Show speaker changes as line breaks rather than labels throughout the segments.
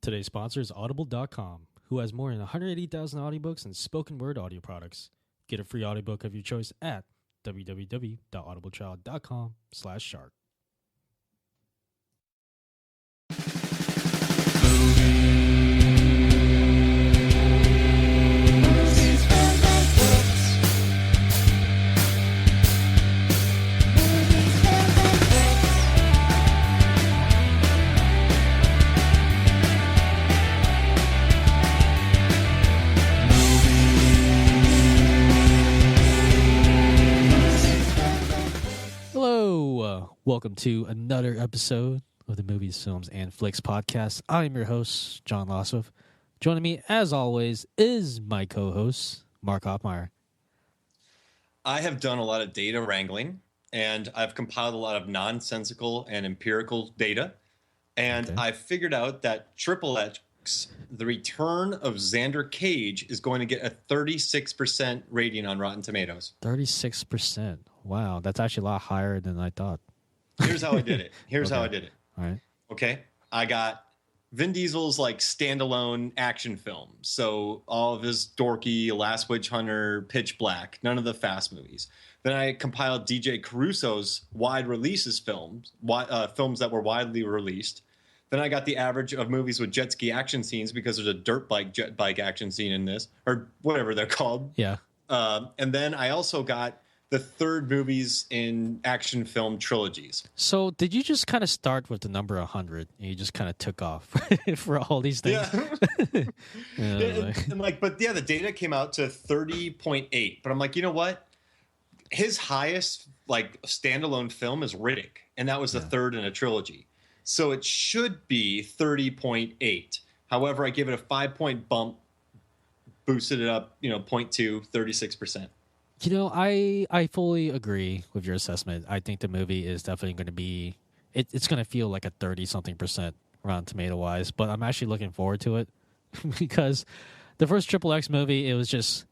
Today's sponsor is Audible.com, who has more than 180,000 audiobooks and spoken word audio products. Get a free audiobook of your choice at www.audibletrial.com/shark. Welcome to another episode of the Movies, Films, and Flicks podcast. I am your host, John Lossoff. Joining me, as always, is my co-host, Mark Hoffmeyer.
I have done a lot of data wrangling, and I've compiled a lot of nonsensical and empirical data, and I've figured out that Triple X, The Return of Xander Cage, is going to get a 36% rating on Rotten Tomatoes.
36%. Wow, that's actually a lot higher than I thought.
Here's how I did it.
All right.
Okay. I got Vin Diesel's like standalone action film. So all of his dorky Last Witch Hunter, Pitch Black, none of the Fast movies. Then I compiled DJ Caruso's wide releases films that were widely released. Then I got the average of movies with jet ski action scenes because there's a jet bike action scene in this, or whatever they're called.
Yeah.
And then I also got the third movies in action film trilogies.
So did you just kind of start with the number 100 and you just kind of took off for all these things?
Yeah. But the data came out to 30.8. But I'm like, you know what? His highest like standalone film is Riddick, and that was the third in a trilogy. So it should be 30.8. However, I give it a 5-point bump, boosted it up, 0.2, 36%.
You know, I fully agree with your assessment. I think the movie is definitely going to be, it's going to feel like a 30-something% Rotten Tomato-wise, but I'm actually looking forward to it because the first Triple X movie, it was just,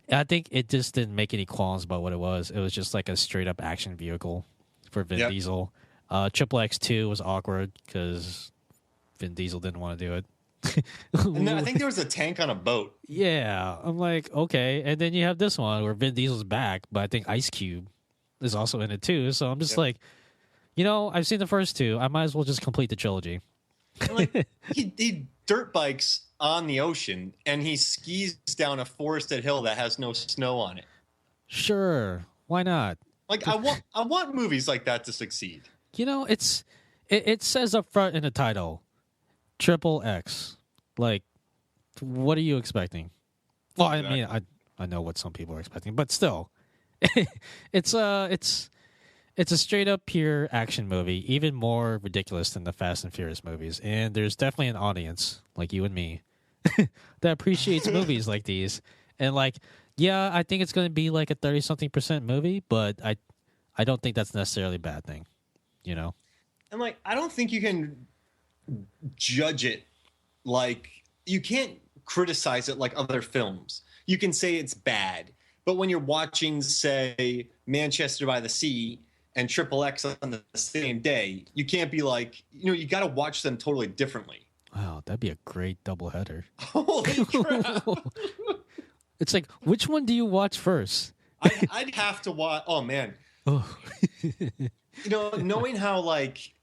I think it just didn't make any qualms about what it was. It was just like a straight-up action vehicle for Vin Diesel. Triple X 2 was awkward because Vin Diesel didn't want to do it.
And I think there was a tank on a boat.
Yeah, I'm like, okay. And then you have this one where Vin Diesel's back, but I think Ice Cube is also in it too. So I'm just like, I've seen the first two. I might as well just complete the trilogy.
Like, he dirt bikes on the ocean, and he skis down a forested hill that has no snow on it.
Sure, why not?
Like, I want movies like that to succeed.
It says up front in the title, Triple X. Like, what are you expecting? Well, I mean, I know what some people are expecting, but still, it's a straight up pure action movie, even more ridiculous than the Fast and Furious movies. And there's definitely an audience like you and me that appreciates movies like these. And like, yeah, I think it's going to be like a 30-something% movie, but I don't think that's necessarily a bad thing, And
like, I don't think you can judge it like, you can't criticize it like other films. You can say it's bad, but when you're watching, say, Manchester by the Sea and Triple X on the same day, you can't be like, you got to watch them totally differently.
Wow, that'd be a great doubleheader.
Holy crap.
It's like, which one do you watch first?
I'd have to watch. Oh, man.
Oh.
Knowing how, like,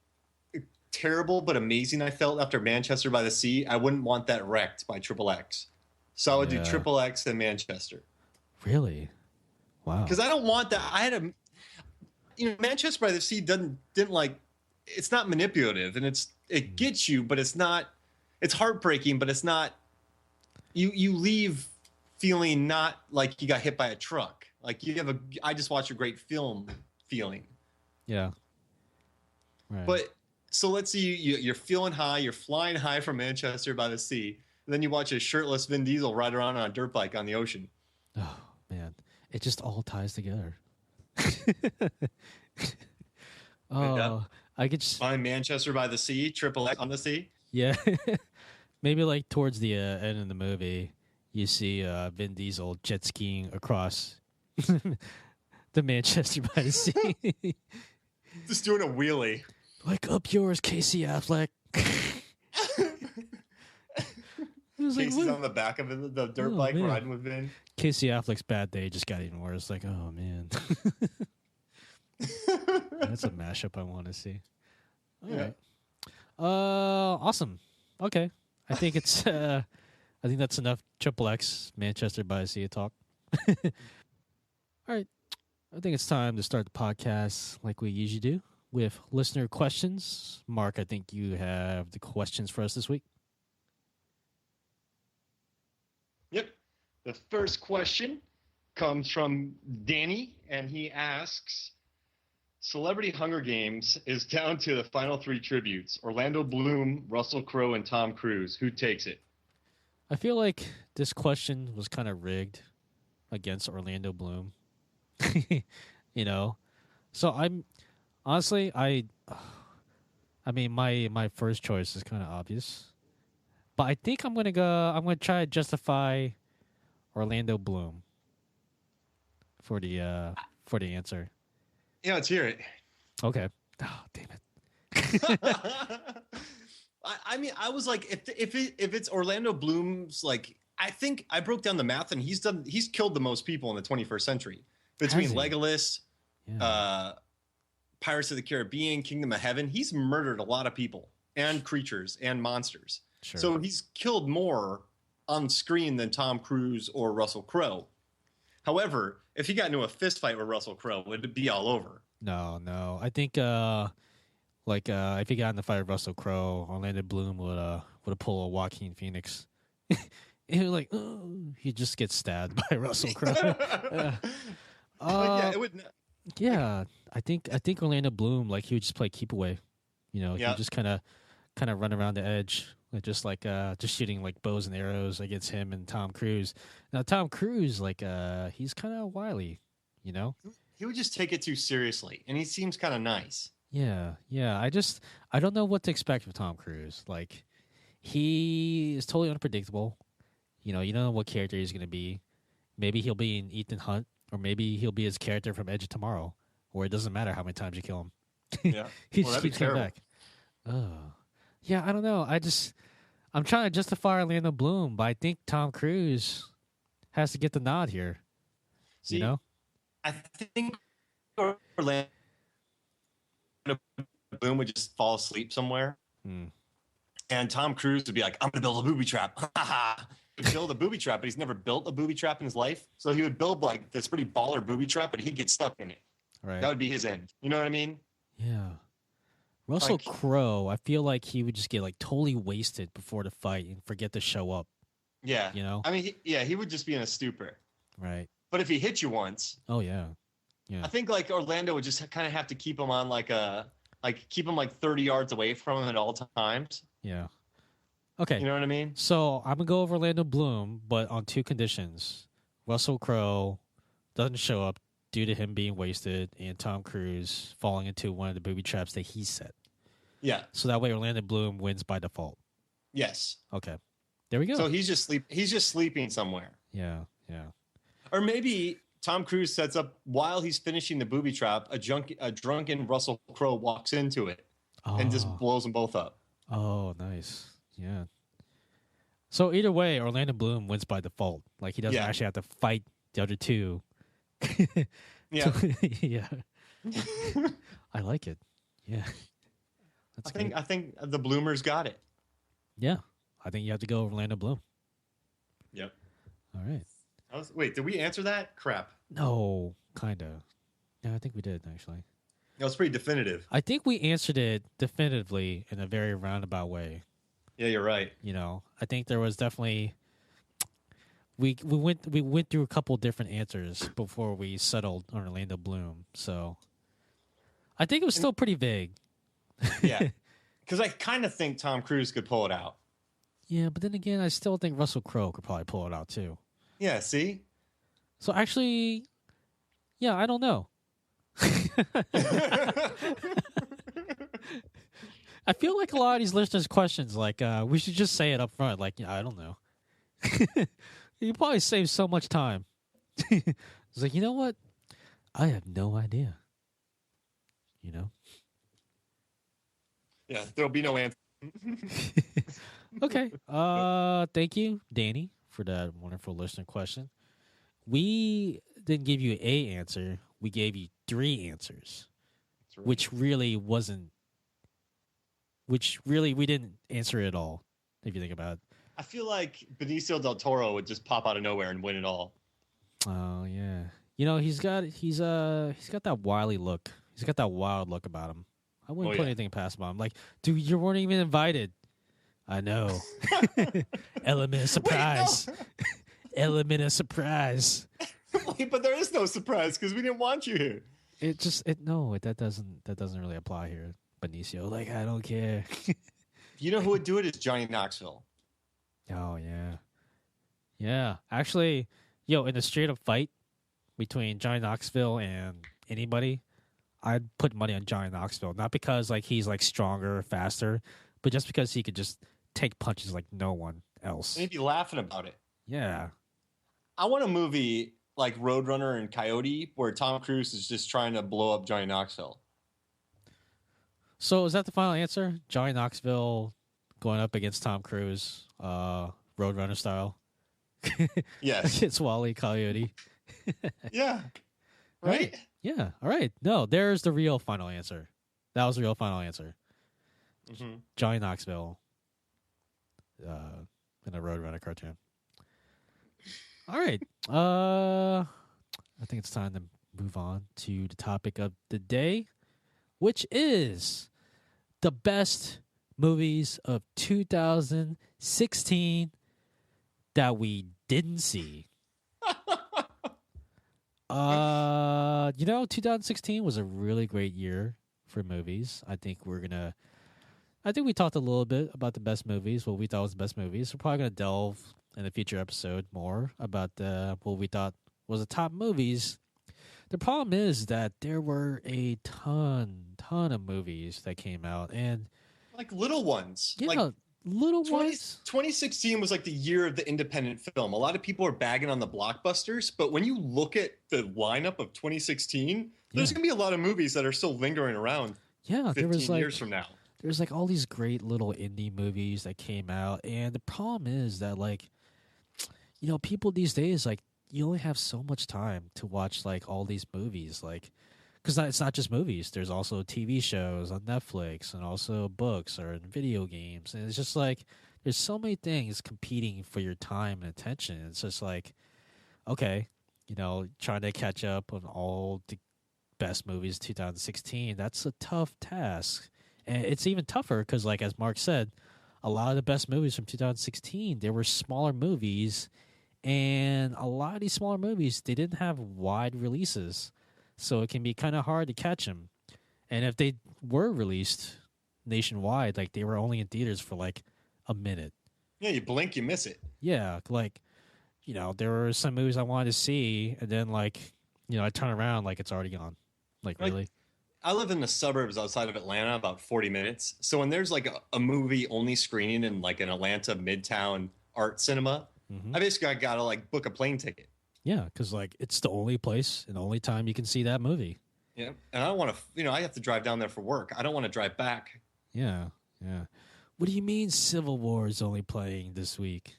terrible but amazing I felt after Manchester by the Sea, I wouldn't want that wrecked by Triple X. So I would do Triple X and Manchester.
Really? Wow.
Because I don't want that. I had Manchester by the Sea didn't like, it's not manipulative, and it gets you, but it's not, it's heartbreaking, but it's not, you leave feeling not like you got hit by a truck. Like you have I just watched a great film feeling.
Yeah. Right.
But so let's see, you're feeling high, you're flying high from Manchester by the Sea, and then you watch a shirtless Vin Diesel ride around on a dirt bike on the ocean.
Oh, man. It just all ties together. I could just
find Manchester by the Sea, Triple X on the Sea.
Yeah. Maybe like towards the end of the movie, you see Vin Diesel jet skiing across the Manchester by the Sea.
Just doing a wheelie.
Like up yours, Casey Affleck. was like,
Casey's
what?
on the back of the dirt
Oh,
bike
man.
riding with Vin.
Casey Affleck's bad day just got even worse. Like, oh man, that's a mashup I want to see. All
Yeah.
right. Awesome. Okay, I think it's. I think that's enough. Triple X Manchester by the Sea talk. All right, I think it's time to start the podcast like we usually do with listener questions. Mark, I think you have the questions for us this week.
Yep. The first question comes from Danny, and he asks, Celebrity Hunger Games is down to the final three tributes. Orlando Bloom, Russell Crowe, and Tom Cruise. Who takes it?
I feel like this question was kind of rigged against Orlando Bloom. You know, so I'm honestly, I mean, my first choice is kind of obvious, but I think I'm gonna try to justify Orlando Bloom for the answer.
Yeah, let's hear it.
Okay. Oh, damn it.
I mean, I was like, if it's Orlando Bloom's, like, I think I broke down the math, and he's killed the most people in the 21st century between
Has he?
Legolas,
Yeah.
Pirates of the Caribbean, Kingdom of Heaven. He's murdered a lot of people and creatures and monsters.
Sure.
So he's killed more on screen than Tom Cruise or Russell Crowe. However, if he got into a fist fight with Russell Crowe, it'd be all over.
No. I think if he got in the fight with Russell Crowe, Orlando Bloom would have pulled a Joaquin Phoenix. He was like, oh, he just gets stabbed by Russell Crowe.
Yeah, it would.
Yeah, I think Orlando Bloom, like, he would just play keep away. You know, he
Yeah.
would just kind of run around the edge, just shooting like bows and arrows against him and Tom Cruise. Now Tom Cruise, like, he's kind of wily, you know.
He would just take it too seriously, and he seems kind of nice.
Yeah. I don't know what to expect from Tom Cruise. Like, he is totally unpredictable. You don't know what character he's going to be. Maybe he'll be in Ethan Hunt, or maybe he'll be his character from Edge of Tomorrow, where it doesn't matter how many times you kill him.
Yeah,
He
Well,
just
that'd be
keeps coming
terrible.
back. Oh. Yeah, I don't know. I'm trying to justify Orlando Bloom, but I think Tom Cruise has to get the nod here.
See,
You know?
I think Orlando Bloom would just fall asleep somewhere,
Hmm.
and Tom Cruise would be like, "I'm going to build a booby trap." He'd build a booby trap, but he's never built a booby trap in his life. So he would build like this pretty baller booby trap, but he'd get stuck in it.
Right.
That would be his end. You know what I mean?
Yeah. Russell
Like-
Crowe, I feel like he would just get like totally wasted before the fight and forget to show up,
Yeah.
you know?
I mean, he would just be in a stupor.
Right.
But if he hit you once,
Oh yeah.
I think like Orlando would just kind of have to keep him on keep him like 30 yards away from him at all times.
Yeah. Okay.
You know what I mean?
So I'm gonna go over Orlando Bloom, but on two conditions: Russell Crowe doesn't show up due to him being wasted, and Tom Cruise falling into one of the booby traps that he set.
Yeah.
So that way, Orlando Bloom wins by default.
Yes.
Okay, there we go.
So he's just sleeping somewhere.
Yeah.
Or maybe Tom Cruise sets up while he's finishing the booby trap, a drunken Russell Crowe walks into it and just blows them both up.
Oh, nice. Yeah. So either way, Orlando Bloom wins by default. Like, he doesn't
Yeah.
actually have to fight the other two.
Yeah.
Yeah. I like it. Yeah. That's good.
I think the Bloomers got it.
Yeah. I think you have to go Orlando Bloom.
Yep.
All right.
Wait, did we answer that? Crap.
No, kind of. Yeah, I think we did, actually.
That was pretty definitive.
I think we answered it definitively in a very roundabout way.
Yeah, you're right.
I think there was definitely we went through a couple different answers before we settled on Orlando Bloom. So I think it was still pretty vague.
Yeah. Because I kind of think Tom Cruise could pull it out.
Yeah, but then again, I still think Russell Crowe could probably pull it out too.
Yeah, see?
So actually, yeah, I don't know. I feel like a lot of these listeners' questions, like, we should just say it up front. Like, I don't know. You probably save so much time. It's like, you know what? I have no idea.
Yeah, there'll be no answer.
Okay. Thank you, Danny, for that wonderful listener question. We didn't give you a answer. We gave you 3 answers,
That's right.
which really wasn't. Which really we didn't answer it at all. If you think about it.
I feel like Benicio del Toro would just pop out of nowhere and win it all.
Oh yeah. You know he's got that wily look. He's got that wild look about him. I wouldn't
Oh,
put
yeah.
anything past him. I'm like, dude, you weren't even invited. I know. Element of surprise. Element of surprise.
Wait, but there is no surprise because we didn't want you here.
That doesn't really apply here, Benicio. Like I don't care.
You know who would do it is Johnny Knoxville.
Oh yeah. Yeah. Actually, in a straight up fight between Johnny Knoxville and anybody, I'd put money on Johnny Knoxville. Not because like he's like stronger, faster, but just because he could just take punches like no one else.
And he'd be laughing about it.
Yeah.
I want a movie like Roadrunner and Coyote where Tom Cruise is just trying to blow up Johnny Knoxville.
So is that the final answer? Johnny Knoxville going up against Tom Cruise, Roadrunner style.
Yes.
Against Wally Coyote.
Yeah. Right?
Yeah. All right. No, there's the real final answer. That was the real final answer.
Mm-hmm.
Johnny Knoxville in a Roadrunner cartoon. All right. I think it's time to move on to the topic of the day, which is the best movies of 2016 that we didn't see. 2016 was a really great year for movies. I think we talked a little bit about the best movies, what we thought was the best movies. We're probably gonna delve in a future episode more about what we thought was the top movies. The problem is that there were a ton of movies that came out, and
Like little ones.
yeah,
Like
little ones.
2016 was like the year of the independent film. A lot of people are bagging on the blockbusters, but when you look at the lineup of 2016, there's
Yeah.
going to be a lot of movies that are still lingering around
Yeah,
15
there was like
years from now.
there's like all these great little indie movies that came out, and the problem is that like people these days, like, you only have so much time to watch like all these movies, like, because it's not just movies. There's also TV shows on Netflix, and also books or in video games, and it's just like there's so many things competing for your time and attention. It's just like, okay, trying to catch up on all the best movies 2016, that's a tough task. And it's even tougher because, like, as Mark said, a lot of the best movies from 2016, they were smaller movies, and a lot of these smaller movies, they didn't have wide releases, so it can be kind of hard to catch them. And if they were released nationwide, like, they were only in theaters for like a minute.
Yeah, you blink, you miss it.
Yeah, like, there were some movies I wanted to see, and then, like, I turn around, like, it's already gone. Like, really?
I live in the suburbs outside of Atlanta, about 40 minutes. So when there's like a movie only screening in like an Atlanta Midtown art cinema,
Mhm.
I basically got to like book a plane ticket.
Yeah, because, like, it's the only place and the only time you can see that movie.
Yeah. And I don't want to, I have to drive down there for work. I don't want to drive back.
Yeah, yeah. What do you mean Civil War is only playing this week?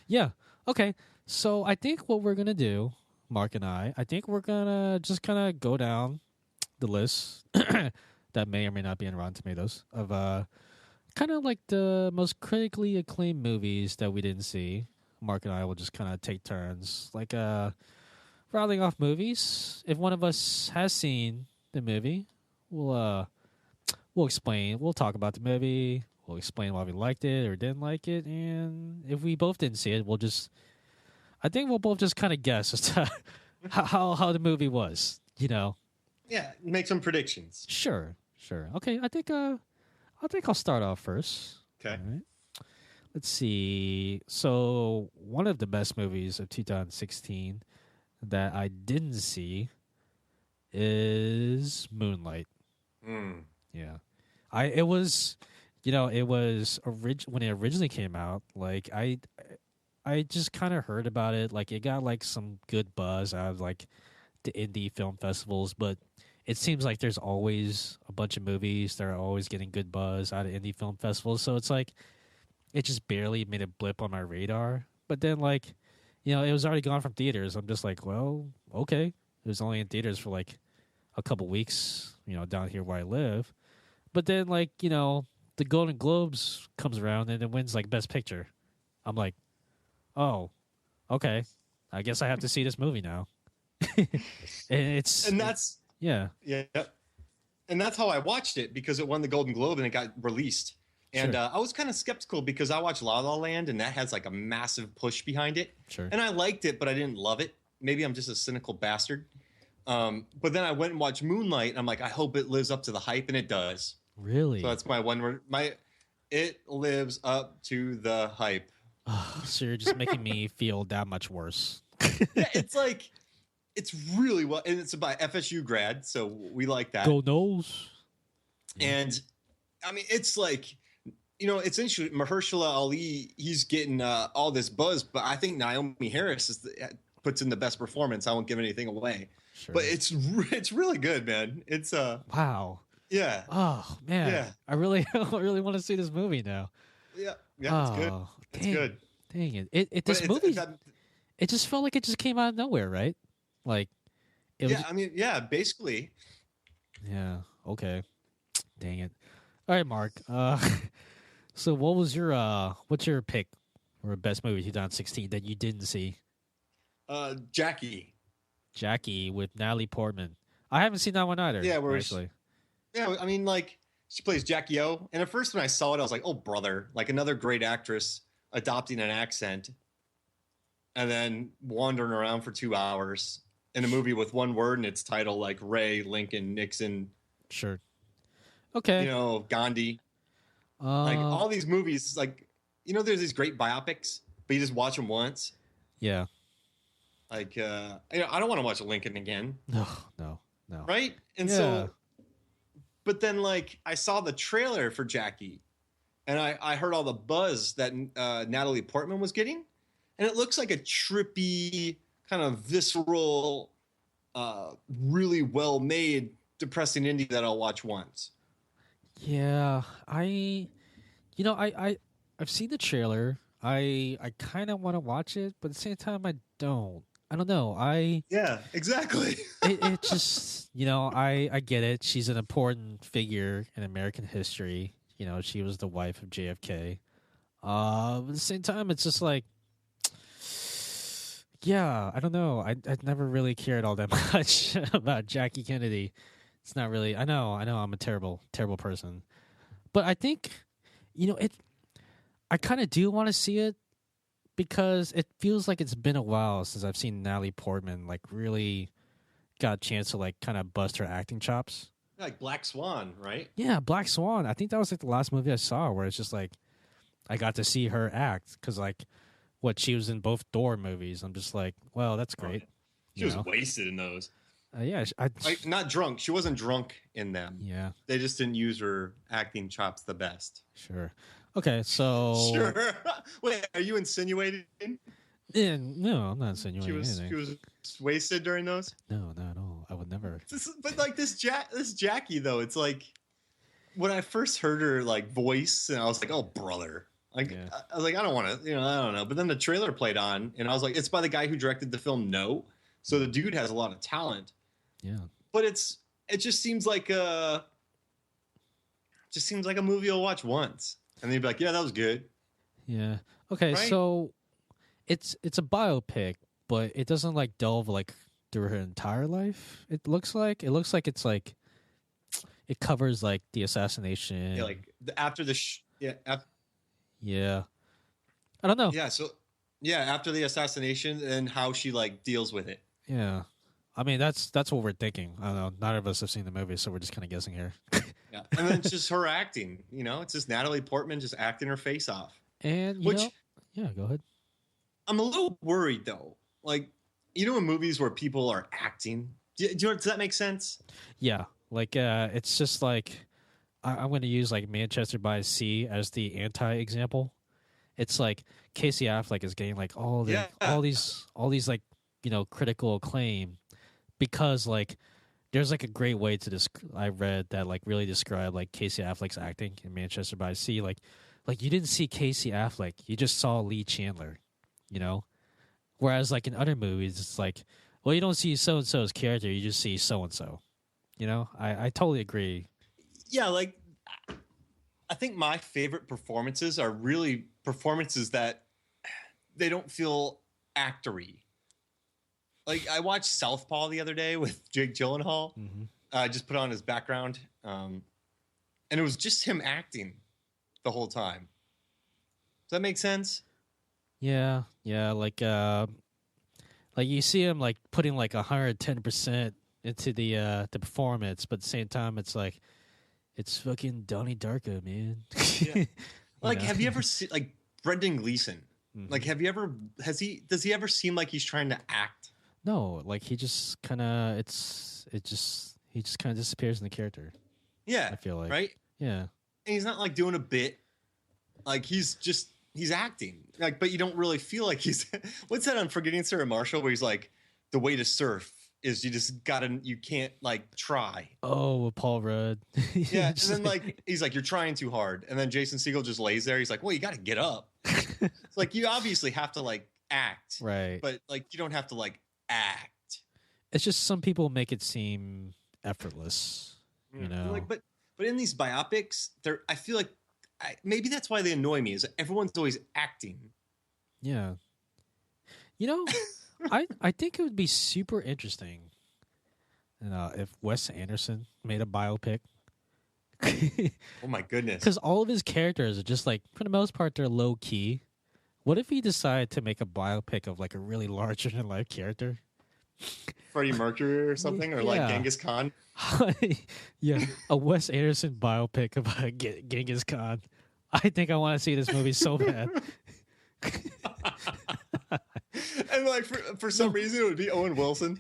Yeah, okay. So I think what we're going to do, Mark and I think we're going to just kind of go down the list that may or may not be in Rotten Tomatoes of kind of like the most critically acclaimed movies that we didn't see. Mark and I will just kind of take turns, like rounding off movies. If one of us has seen the movie, we'll explain. We'll talk about the movie. We'll explain why we liked it or didn't like it, and if we both didn't see it, I think we'll both just kind of guess as to how the movie was.
Yeah. Make some predictions.
Sure. Okay, I think I'll start off first.
Okay.
All right. Let's see. So one of the best movies of 2016 that I didn't see is Moonlight.
Mm.
Yeah, it was when it originally came out. Like I just kind of heard about it. Like, it got like some good buzz out of like the indie film festivals, but it seems like there's always a bunch of movies that are always getting good buzz out of indie film festivals. So it's like it just barely made a blip on my radar. But then like, you know, it was already gone from theaters. I'm just like, well, okay. It was only in theaters for like a couple weeks, you know, down here where I live. But then like, you know, the Golden Globes comes around and it wins like Best Picture. I'm like, oh, okay. I guess I have to see this movie now.
And that's
yeah.
yeah, and that's how I watched it because it won the Golden Globe and it got released. And
Sure.
I was kind of skeptical because I watched La La Land and that has like a massive push behind it.
Sure.
And I liked it, but I didn't love it. Maybe I'm just a cynical bastard. But then I went and watched Moonlight and I'm like, I hope it lives up to the hype, and it does.
Really?
So that's my one word. It lives up to the hype.
So you're just making me feel that much worse.
Yeah, it's like it's really well, and it's about FSU grad, so we like that.
Go Knowles.
And I mean, it's like, you know, it's interesting. Mahershala Ali, he's getting all this buzz, but I think Naomi Harris puts in the best performance. I won't give anything away,
Sure.
but it's really good, man. It's
wow.
yeah,
Oh man.
Yeah.
I really want to see this movie now.
yeah, it's good.
Oh,
It's
dang,
good.
Dang it. It this
But
movie it just felt like it just came out of nowhere, right? Like it was
yeah, I mean, yeah, basically.
yeah, okay. Dang it. All right, Mark. So what was your what's your pick or best movie 2016 that you didn't see?
Jackie.
Jackie with Natalie Portman. I haven't seen that one either.
Yeah, where
actually.
Yeah, I mean, like, she plays Jackie O. And at first, when I saw it, I was like, oh, brother, like another great actress adopting an accent and then wandering around for 2 hours in a movie with one word in its title, like Ray, Lincoln, Nixon,
Sure. Okay.
you know, Gandhi. Like, all these movies, like, you know, there's these great biopics, but you just watch them once.
yeah.
Like, you know, I don't want to watch Lincoln again,
No.
right? And
Yeah.
so, but then, like, I saw the trailer for Jackie, and I heard all the buzz that Natalie Portman was getting, and it looks like a trippy, kind of visceral, really well made, depressing indie that I'll watch once.
Yeah, I've seen the trailer. I kind of want to watch it, but at the same time, I don't. I don't know.
Yeah, exactly.
It just, you know, I get it. She's an important figure in American history. You know, she was the wife of JFK. But at the same time, it's just like, yeah, I don't know. I never really cared all that much about Jackie Kennedy. It's not really. I know. I'm a terrible person, but I think, you know, I kind of do want to see it because it feels like it's been a while since I've seen Natalie Portman like really got a chance to like kind of bust her acting chops.
Like Black Swan, right?
Yeah, Black Swan. I think that was like the last movie I saw where it's just like I got to see her act because like what she was in both Thor movies. I'm just like, well, that's great.
She was wasted in those.
Yeah,
Like, not drunk. She wasn't drunk in them.
yeah,
They just didn't use her acting chops the best.
sure. Okay, so
Sure. Wait, are you insinuating
Yeah, no, I'm not insinuating
she
anything.
was wasted during those?
No, not at all. I would never.
But like this Jackie though, it's like when I first heard her like voice, and I was like, oh brother. Like
Yeah.
I was like, I don't want to, you know, I don't know. But then the trailer played on, and I was like, it's by the guy who directed the film No. So the dude has a lot of talent.
Yeah.
But it just seems like a movie I'll watch once. And then you'd be like, yeah, that was good.
Yeah. Okay,
Right?
so it's a biopic, but it doesn't like delve like through her entire life. It looks like it's like it covers like the assassination.
Yeah, like after the
yeah. I don't know.
yeah, so yeah, after the assassination and how she like deals with it.
Yeah. I mean, that's what we're thinking. I don't know. None of us have seen the movie, so we're just kind of guessing here.
Yeah. And then it's just her acting, you know? It's just Natalie Portman just acting her face off.
And
Which
yeah, go ahead.
I'm a little worried though. Like, you know, in movies where people are acting, does that make sense?
Yeah, like it's just like I'm going to use like Manchester by the Sea as the anti-example. It's like Casey Affleck is getting like all these like, you know, critical acclaim because like there's like a great way to I read that like really describe like Casey Affleck's acting in Manchester by the Sea. Like you didn't see Casey Affleck, you just saw Lee Chandler, you know. Whereas like in other movies, it's like, well, you don't see so and so's character, you just see so and so. You know, I totally agree.
Yeah, like I think my favorite performances are really performances that they don't feel actory. Like I watched Southpaw the other day with Jake Gyllenhaal.
Mm-hmm.
I just put on his background, and it was just him acting the whole time. Does that make sense?
Yeah, like you see him like putting like 110% into the performance, but at the same time, it's like it's fucking Donnie Darko, man.
Yeah. Like, have you ever seen like Brendan Gleeson?
Mm-hmm.
Like, does he ever seem like he's trying to act?
No, like he just kind of he just kind of disappears in the character.
Yeah,
I feel like,
right.
Yeah,
And he's not like doing a bit. Like he's acting. Like, but you don't really feel like he's. What's that on Forgetting Sarah Marshall where he's like, the way to surf is you can't like try.
Oh, with Paul Rudd.
Yeah, and then like he's like, you're trying too hard, and then Jason Segel just lays there. He's like, well, you got to get up. It's like you obviously have to like act,
right?
But like you don't have to like act.
It's just some people make it seem effortless, you know.
Like, but in these biopics, I feel like maybe that's why they annoy me. Is that everyone's always acting.
Yeah, you know, I think it would be super interesting, if Wes Anderson made a biopic.
Oh my goodness!
Because all of his characters are just like, for the most part, they're low key. What if he decided to make a biopic of like a really larger than life character?
Freddie Mercury or something, or like Genghis Khan.
Yeah, a Wes Anderson biopic of Genghis Khan. I think I want to see this movie so bad.
And like for some reason it would be Owen Wilson.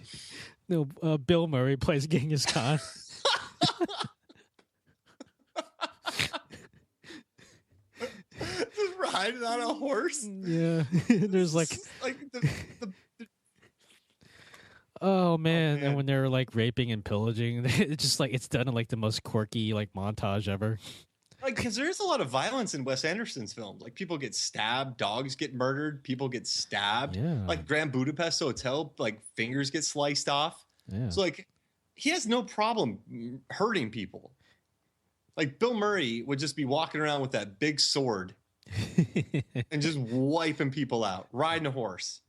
No, Bill Murray plays Genghis Khan.
Just riding on a horse.
Yeah, there's like
the
oh man, and when they're like raping and pillaging, it's just like it's done in like the most quirky like montage ever.
Like, because there's a lot of violence in Wes Anderson's films. Like people get stabbed, dogs get murdered, people get stabbed.
Yeah.
Like Grand Budapest Hotel, like fingers get sliced off.
Yeah.
So like he has no problem hurting people. Like Bill Murray would just be walking around with that big sword and just wiping people out, riding a horse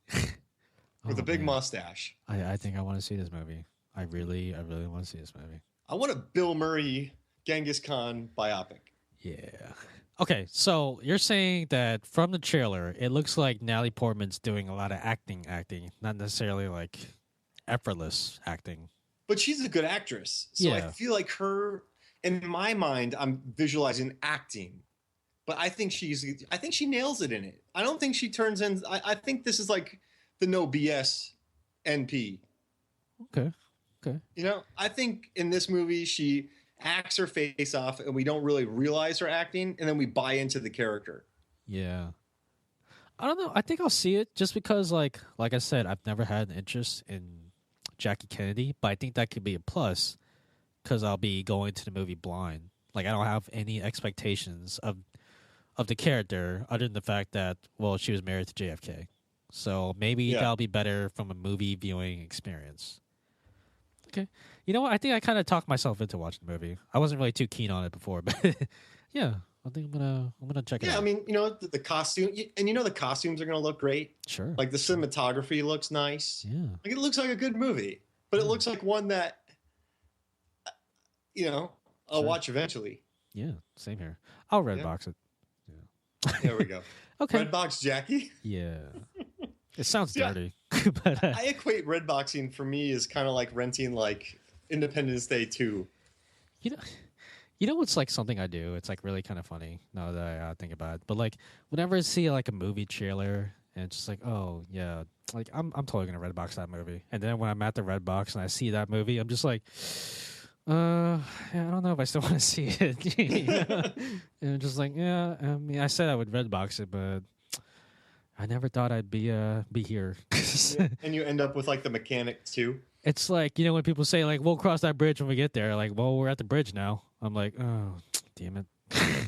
with a big mustache.
I think I want to see this movie. I really want to see this movie.
I want a Bill Murray Genghis Khan biopic.
Yeah. Okay, so you're saying that from the trailer, it looks like Natalie Portman's doing a lot of acting, not necessarily like effortless acting.
But she's a good actress. So I feel like her, in my mind, I'm visualizing acting. But I think she nails it in it. I don't think she turns in. I think this is like the no BS NP.
Okay.
You know, I think in this movie she acts her face off and we don't really realize her acting, and then we buy into the character.
Yeah. I don't know. I think I'll see it just because like I said, I've never had an interest in Jackie Kennedy, but I think that could be a plus because I'll be going to the movie blind. Like I don't have any expectations of the character other than the fact that, well, she was married to JFK. So maybe that'll be better from a movie viewing experience. Okay. You know what? I think I kind of talked myself into watching the movie. I wasn't really too keen on it before, but yeah, I think I'm gonna check it out.
Yeah, I mean, you know, the costume, and you know the costumes are gonna look great.
Sure.
Like the cinematography looks nice.
Yeah.
Like it looks like a good movie, but it looks like one that, you know, I'll watch eventually.
Yeah, same here. I'll Redbox it. Yeah.
There we go.
Okay.
Redbox Jackie.
Yeah. It sounds dirty, but
I equate redboxing for me as kind of like renting like Independence Day 2.
You know what's like something I do? It's like really kind of funny now that I think about it. But like whenever I see like a movie trailer and it's just like, oh yeah, like I'm totally gonna Redbox that movie. And then when I'm at the Redbox and I see that movie, I'm just like, yeah, I don't know if I still want to see it. You know? And I'm just like, yeah, I mean, I said I would Redbox it, but I never thought I'd be here.
Yeah. And you end up with like the Mechanic too.
It's like, when people say, like, we'll cross that bridge when we get there. Like, well, we're at the bridge now. I'm like, oh, damn it.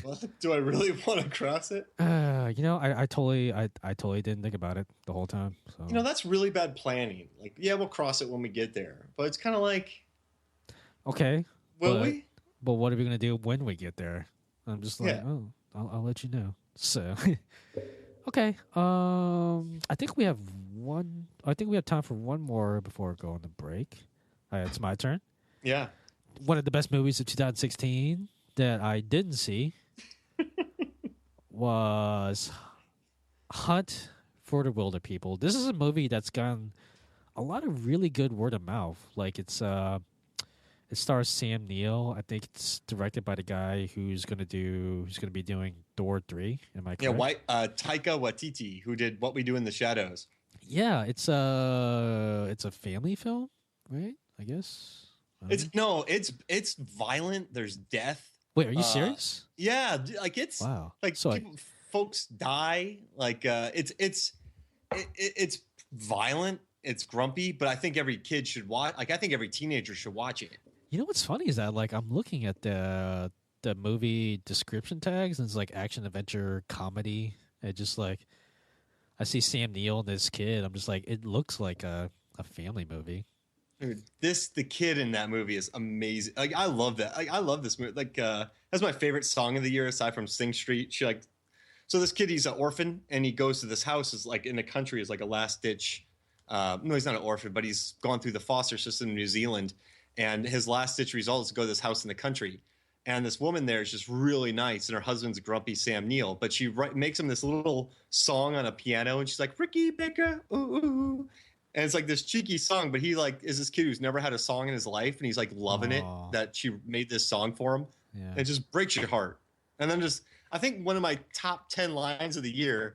Well, do I really want to cross it?
I totally didn't think about it the whole time. So
That's really bad planning. Like, yeah, we'll cross it when we get there. But it's kind of like,
okay.
will we?
But what are we going to do when we get there? I'm just like,
Yeah.
oh, I'll let you know. So, okay. I think we have time for one more before we go on the break. It's my turn.
Yeah.
One of the best movies of 2016 that I didn't see was Hunt for the Wilder People. This is a movie that's gotten a lot of really good word of mouth. Like it stars Sam Neill. I think it's directed by the guy who's gonna be doing Thor 3. Am I correct?
Yeah, Taika Waititi, who did What We Do in the Shadows.
Yeah, it's a family film, right? I guess.
It's violent. There's death.
Wait, are you serious?
Yeah, like
Wow.
like
So
folks die. Like it's violent. It's grumpy, but I think every kid should watch. Like I think every teenager should watch it.
You know what's funny is that like I'm looking at the movie description tags and it's like action adventure comedy. It just like I see Sam Neill and this kid. I'm just like it looks like a family movie.
Dude, the kid in that movie is amazing. Like I love that. Like I love this movie. Like that's my favorite song of the year aside from Sing Street. So this kid, he's an orphan and he goes to this house is like in the country is like a last ditch. No, he's not an orphan, but he's gone through the foster system in New Zealand. And his last ditch result is to go to this house in the country. And this woman there is just really nice. And her husband's grumpy Sam Neill. But she makes him this little song on a piano. And she's like, Ricky Baker, ooh, ooh. And it's like this cheeky song. But he like is this kid who's never had a song in his life. And he's like loving it that she made this song for him.
Yeah.
It just breaks your heart. And then I think one of my top 10 lines of the year,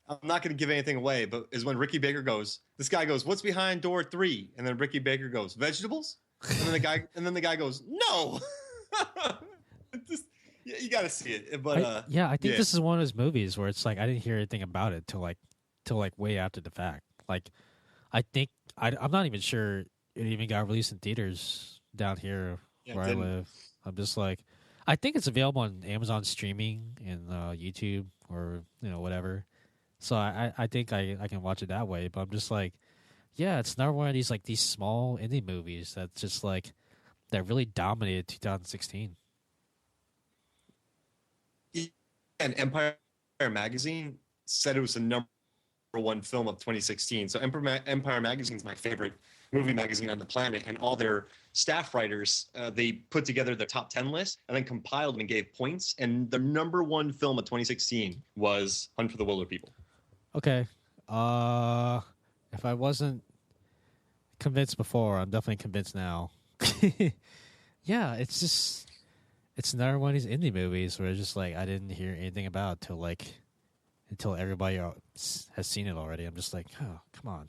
I'm not going to give anything away, but is when Ricky Baker goes, this guy goes, what's behind door 3? And then Ricky Baker goes, vegetables? And then the guy goes, no. You got to see it. But
I think this is one of those movies where it's like I didn't hear anything about it till way after the fact. Like I think I'm not even sure it even got released in theaters down here where I live. I'm just like I think it's available on Amazon streaming and YouTube or whatever. So I think I can watch it that way. But I'm just like, yeah, it's another one of these like these small indie movies that's just like that really dominated 2016.
And Empire Magazine said it was the number one film of 2016. So Empire Magazine is my favorite movie magazine on the planet, and all their staff writers they put together the top 10 list and then compiled and gave points. And the number one film of 2016 was Hunt for the Wilder People. Okay.
If I wasn't convinced before, I'm definitely convinced now. Yeah, it's another one of these indie movies where it's just like I didn't hear anything about until everybody has seen it already. I'm just like, oh, come on.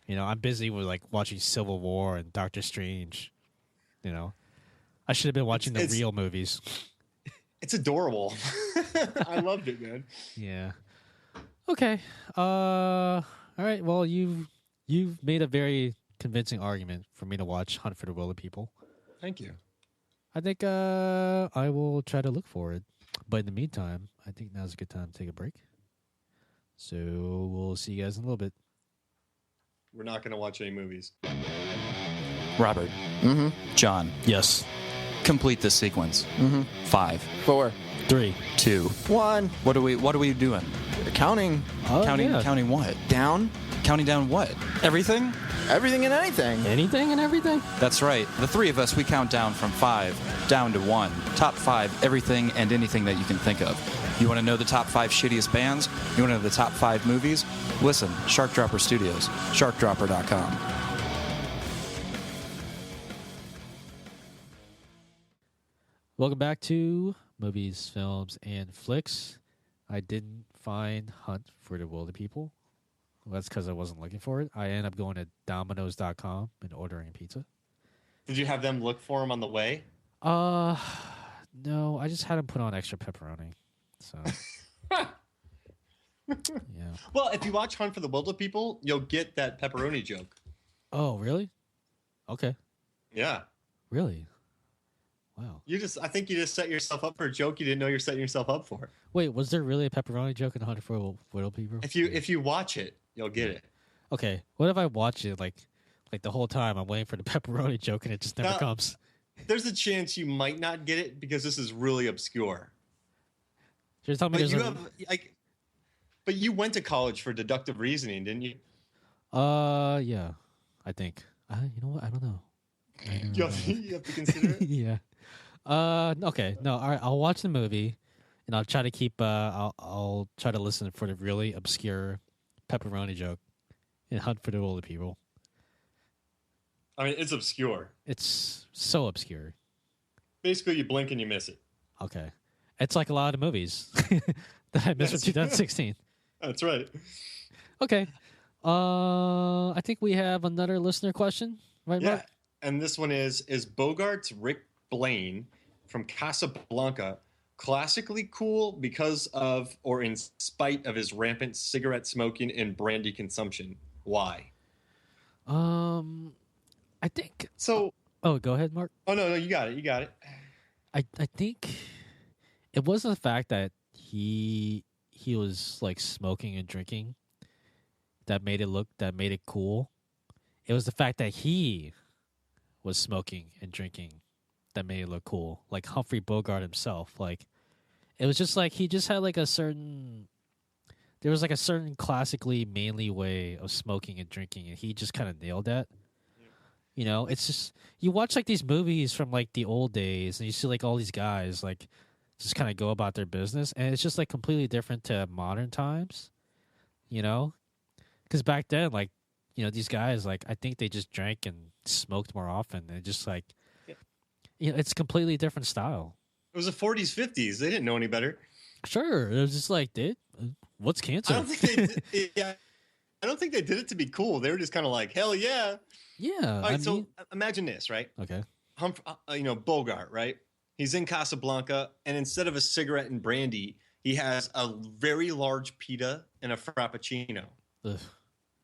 I'm busy with like watching Civil War and Doctor Strange. I should have been watching the real movies.
It's adorable. I loved it, man.
Yeah. Okay. All right. Well, you've made a very convincing argument for me to watch Hunt for the Wilder People.
Thank you.
I think I will try to look for it. But in the meantime, I think now's a good time to take a break. So we'll see you guys in a little bit.
We're not going to watch any movies.
Robert.
Mm-hmm.
John.
Yes.
Complete this sequence.
Mm-hmm.
5,
4,
3,
2,
1.
What are we doing?
Counting.
Counting what?
Down.
Counting down what? Everything?
Everything and anything.
Anything and everything?
That's right. The three of us, we count down from 5 down to 1. Top 5, everything and anything that you can think of. You want to know the top 5 shittiest bands? You want to know the top 5 movies? Listen, Shark Dropper Studios, sharkdropper.com.
Welcome back to Movies, Films, and Flicks. I didn't find Hunt for the Wilder People. Well, that's because I wasn't looking for it. I ended up going to Domino's.com and ordering pizza.
Did you have them look for him on the way?
No. I just had them put on extra pepperoni. So, yeah.
Well, if you watch Hunt for the Wilder People, you'll get that pepperoni joke.
Oh, really? Okay.
Yeah.
Really? Wow.
I think you just set yourself up for a joke you didn't know you're setting yourself up for.
Wait, was there really a pepperoni joke in 104 Widow People?
If you watch it, you'll get it.
Okay. What if I watch it like the whole time I'm waiting for the pepperoni joke and it just never
Now-
comes?
There's a chance you might not get it because this is really obscure.
You're telling me
But
there's
you
a...
have like, but you went to college for deductive reasoning, didn't you?
Yeah. I think. You know what? I don't know.
You have to consider it.
Yeah. Okay. No. All right. I'll watch the movie, and I'll try to keep. I'll try to listen for the really obscure pepperoni joke, and hunt for the older people.
I mean, it's obscure.
It's so obscure.
Basically, you blink and you miss it.
Okay. It's like a lot of movies that I missed from 2016.
That's right.
Okay. I think we have another listener question, right,
Yeah.
Mark?
And this one is Bogart's Rick Blaine from Casablanca classically cool because of or in spite of his rampant cigarette smoking and brandy consumption? Why?
I think.
So,
Oh, go ahead, Mark.
oh no, you got it.
I think it wasn't the fact that he was like smoking and drinking that made it cool. It was the fact that he was smoking and drinking that made it look cool. Like Humphrey Bogart himself. Like it was just like he just had like there was like a certain classically manly way of smoking and drinking, and he just kind of nailed that. You know, it's just you watch like these movies from like the old days, and you see like all these guys like just kind of go about their business, and it's just like completely different to modern times. You know, because back then, like these guys, like I think they just drank and smoked more often, and just like it's a completely different style.
It was the 40s, 50s. They didn't know any better.
Sure, it was just like, dude, what's cancer?
I don't think they did, I don't think they did it to be cool. They were just kind of like, hell yeah.
Yeah.
All right, so imagine this, right?
Okay.
Bogart, right? He's in Casablanca, and instead of a cigarette and brandy, he has a very large pita and a frappuccino.
Ugh.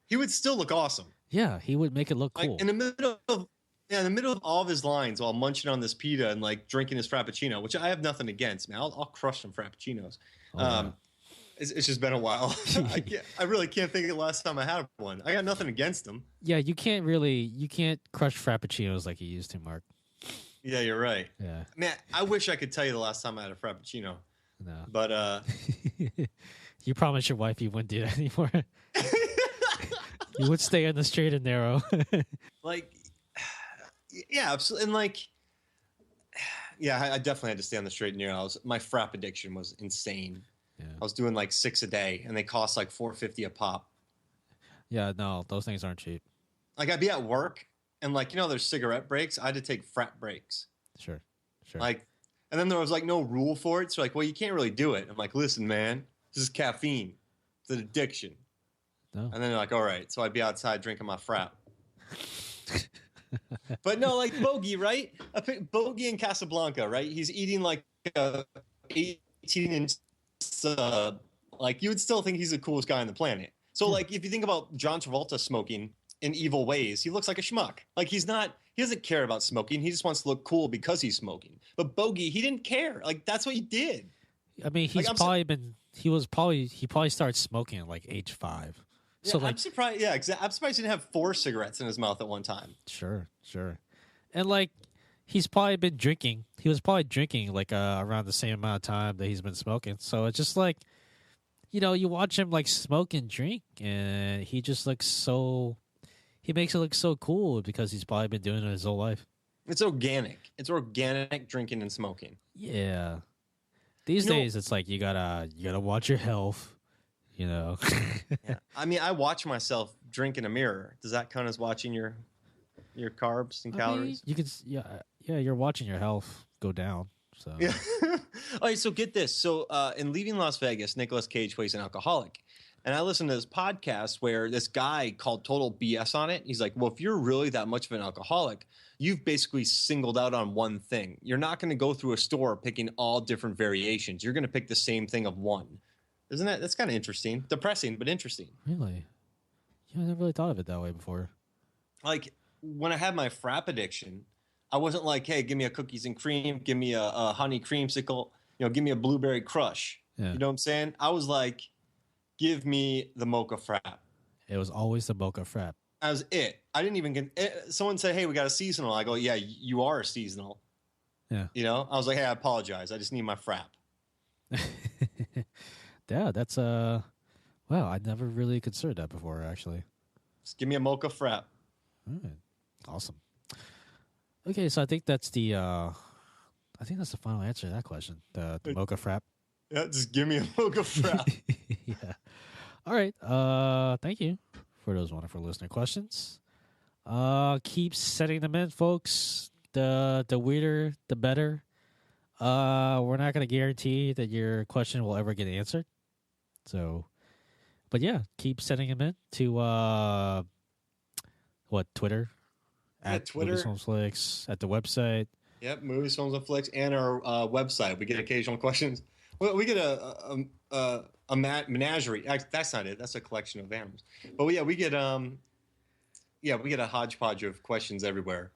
He would still look awesome.
Yeah, he would make it look cool.
Like in the middle of all of his lines, while munching on this pita and like drinking his frappuccino, which I have nothing against, man. I'll crush some frappuccinos.
Yeah.
It's just been a while. I really can't think of the last time I had one. I got nothing against them.
Yeah, you can't crush frappuccinos like you used to, Mark.
Yeah, you're right.
Yeah.
Man, I wish I could tell you the last time I had a frappuccino.
No.
But
you promised your wife you wouldn't do that anymore. You would stay on the straight and narrow.
like, yeah, absolutely. And like, yeah, I definitely had to stay on the straight and narrow. My frap addiction was insane.
Yeah.
I was doing like 6 a day, and they cost like $4.50 a pop.
Yeah, no, those things aren't cheap.
Like I'd be at work, and like there's cigarette breaks. I had to take frap breaks.
Sure.
Like, and then there was like no rule for it. So like, well, you can't really do it. I'm like, listen, man, this is caffeine. It's an addiction.
No.
And then they're like, all right. So I'd be outside drinking my frap. But no, like Bogey, right? Bogey in Casablanca, right? He's eating like a 18-inch sub. Like you would still think he's the coolest guy on the planet. So like if you think about John Travolta smoking in Evil Ways, he looks like a schmuck. Like he doesn't care about smoking. He just wants to look cool because he's smoking. But Bogey, he didn't care. Like that's what he did.
I mean, he probably started smoking at like age 5.
Yeah,
So like,
I'm surprised. Yeah, exactly. I'm surprised he didn't have 4 cigarettes in his mouth at one time.
Sure. And like, he's probably been drinking. He was probably drinking like around the same amount of time that he's been smoking. So it's just like, you watch him like smoke and drink, and he just looks so. He makes it look so cool because he's probably been doing it his whole life.
It's organic. It's organic drinking and smoking.
Yeah. These days, it's like you gotta watch your health.
Yeah. I mean, I watch myself drink in a mirror. Does that count as watching your carbs and calories?
You can, you're watching your health go down. So
Yeah. All right, so get this. So in Leaving Las Vegas, Nicolas Cage plays an alcoholic. And I listened to this podcast where this guy called total BS on it. He's like, well, if you're really that much of an alcoholic, you've basically singled out on one thing. You're not going to go through a store picking all different variations. You're going to pick the same thing of one. Isn't that? That's kind of interesting. Depressing, but interesting.
Really? Yeah, I never really thought of it that way before.
like when I had my frap addiction, I wasn't like, hey, give me a cookies and cream, give me a honey creamsicle, give me a blueberry crush.
Yeah.
You know what I'm saying? I was like, give me the mocha frap.
It was always the mocha frap.
That was it. I didn't even get it. Someone said, hey, we got a seasonal. I go, yeah, you are a seasonal.
Yeah.
I was like, hey, I apologize. I just need my frap.
Yeah, that's wow, I never really considered that before, actually.
Just give me a mocha frap.
All right. Awesome. Okay, so I think that's the final answer to that question. The mocha frap.
Yeah, just give me a mocha frap.
Yeah. All right. Thank you for those wonderful listener questions. Keep sending them in, folks. The weirder, the better. We're not going to guarantee that your question will ever get answered. So, but yeah, keep sending them in to Twitter?
At Twitter.
Movies, Films, Flicks, at the website.
Yep, Movies, Films, and Flicks, and our website. We get occasional questions. Well, we get a menagerie. That's not it. That's a collection of animals. But we get we get a hodgepodge of questions everywhere.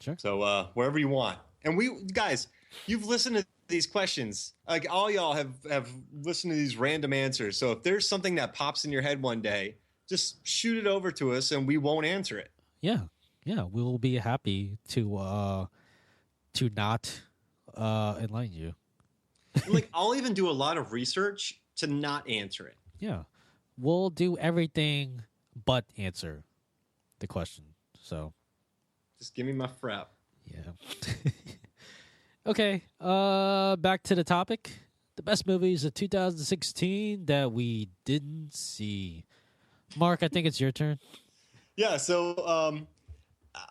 Sure.
So wherever you want. And guys, you've listened to these questions. Like all y'all have listened to these random answers. So if there's something that pops in your head one day, just shoot it over to us and we won't answer it.
Yeah. Yeah, we'll be happy to not enlighten you.
Like I'll even do a lot of research to not answer it.
Yeah. We'll do everything but answer the question. So
just give me my frap.
Yeah. Okay. Back to the topic. The best movies of 2016 that we didn't see. Mark, I think it's your turn.
Yeah, so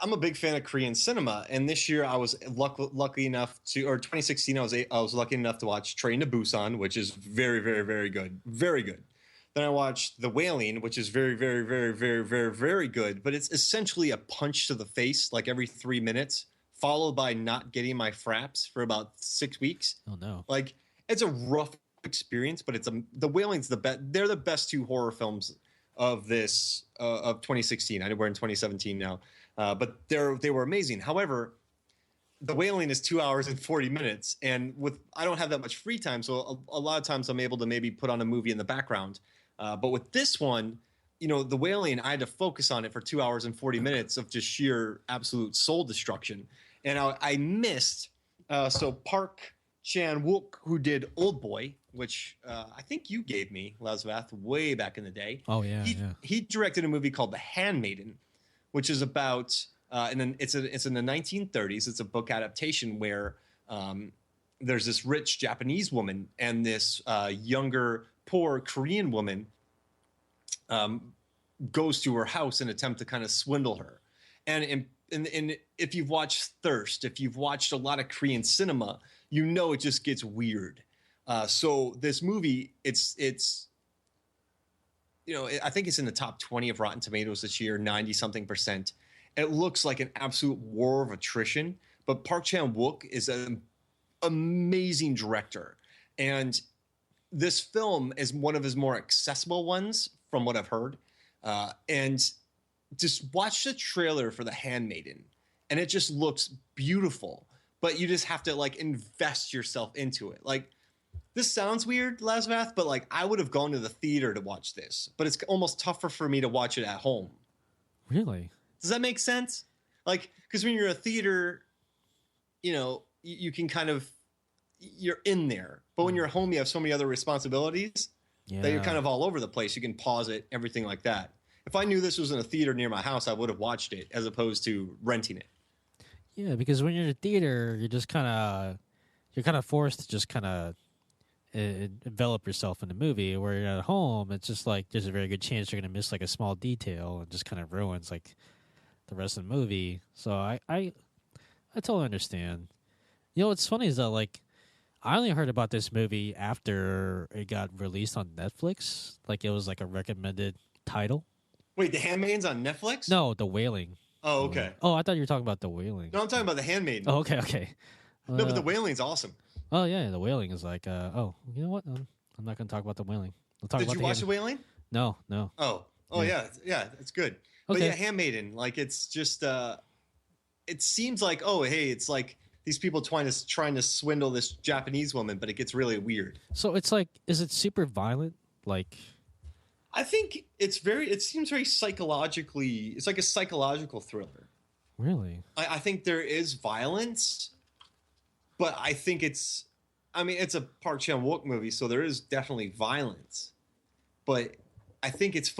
I'm a big fan of Korean cinema, and this year I was lucky enough or 2016 I was lucky enough to watch Train to Busan, which is very, very, very good, very good. Then I watched The Wailing, which is very, very, very, very, very, very good, but it's essentially a punch to the face, like every 3 minutes, followed by not getting my fraps for about 6 weeks.
Oh no!
Like it's a rough experience, but The Wailing's the best. They're the best two horror films of this of 2016. I know we're in 2017 now. But they were amazing. However, The Wailing is 2 hours and 40 minutes, and I don't have that much free time, so a lot of times I'm able to maybe put on a movie in the background. But with this one, The Wailing, I had to focus on it for 2 hours and 40 minutes of just sheer absolute soul destruction, and I missed. So Park Chan-wook, who did Old Boy, which I think you gave me, Lasvath, way back in the day.
Oh yeah,
he directed a movie called The Handmaiden, which is about, and then it's in the 1930s. It's a book adaptation where there's this rich Japanese woman and this younger, poor Korean woman goes to her house and attempt to kind of swindle her. And if you've watched Thirst, if you've watched a lot of Korean cinema, it just gets weird. So this movie, it's I think it's in the top 20 of Rotten Tomatoes this year, 90-something%. It looks like an absolute war of attrition, but Park Chan-wook is an amazing director. And this film is one of his more accessible ones, from what I've heard. And just watch the trailer for The Handmaiden, and it just looks beautiful. But you just have to, invest yourself into it. This sounds weird, Lasvath, but I would have gone to the theater to watch this, but it's almost tougher for me to watch it at home.
Really?
Does that make sense? Because when you're a theater, you can kind of, you're in there. But when you're at home, you have so many other responsibilities that you're kind of all over the place. You can pause it, everything like that. If I knew this was in a theater near my house, I would have watched it as opposed to renting it.
Yeah, because when you're in a theater, you're kind of forced to just kind of envelop yourself in the movie. Where you're at home, it's just there's a very good chance you're going to miss a small detail and just kind of ruins the rest of the movie. So I totally understand. What's funny is that I only heard about this movie after it got released on Netflix. It was a recommended title.
Wait, The Handmaiden's on Netflix?
No, The Wailing.
Oh, okay.
Oh, I thought you were talking about The Wailing.
No, I'm talking about The Handmaiden.
Oh, okay.
No, but The Wailing's awesome.
Oh yeah, The Wailing is you know what? I'm not going to talk about The Wailing. We'll talk
Did
about
you watch The Wailing?
No.
Oh yeah, it's good. But
Okay.
yeah, Handmaiden, like it's just it seems like, oh hey, it's like these people trying to swindle this Japanese woman, but it gets really weird.
So it's like, is it super violent? Like,
I think it seems very psychologically, it's like a psychological thriller.
really?
I think there is violence, but I think it's a Park Chan-wook movie, so there is definitely violence. But I think it's he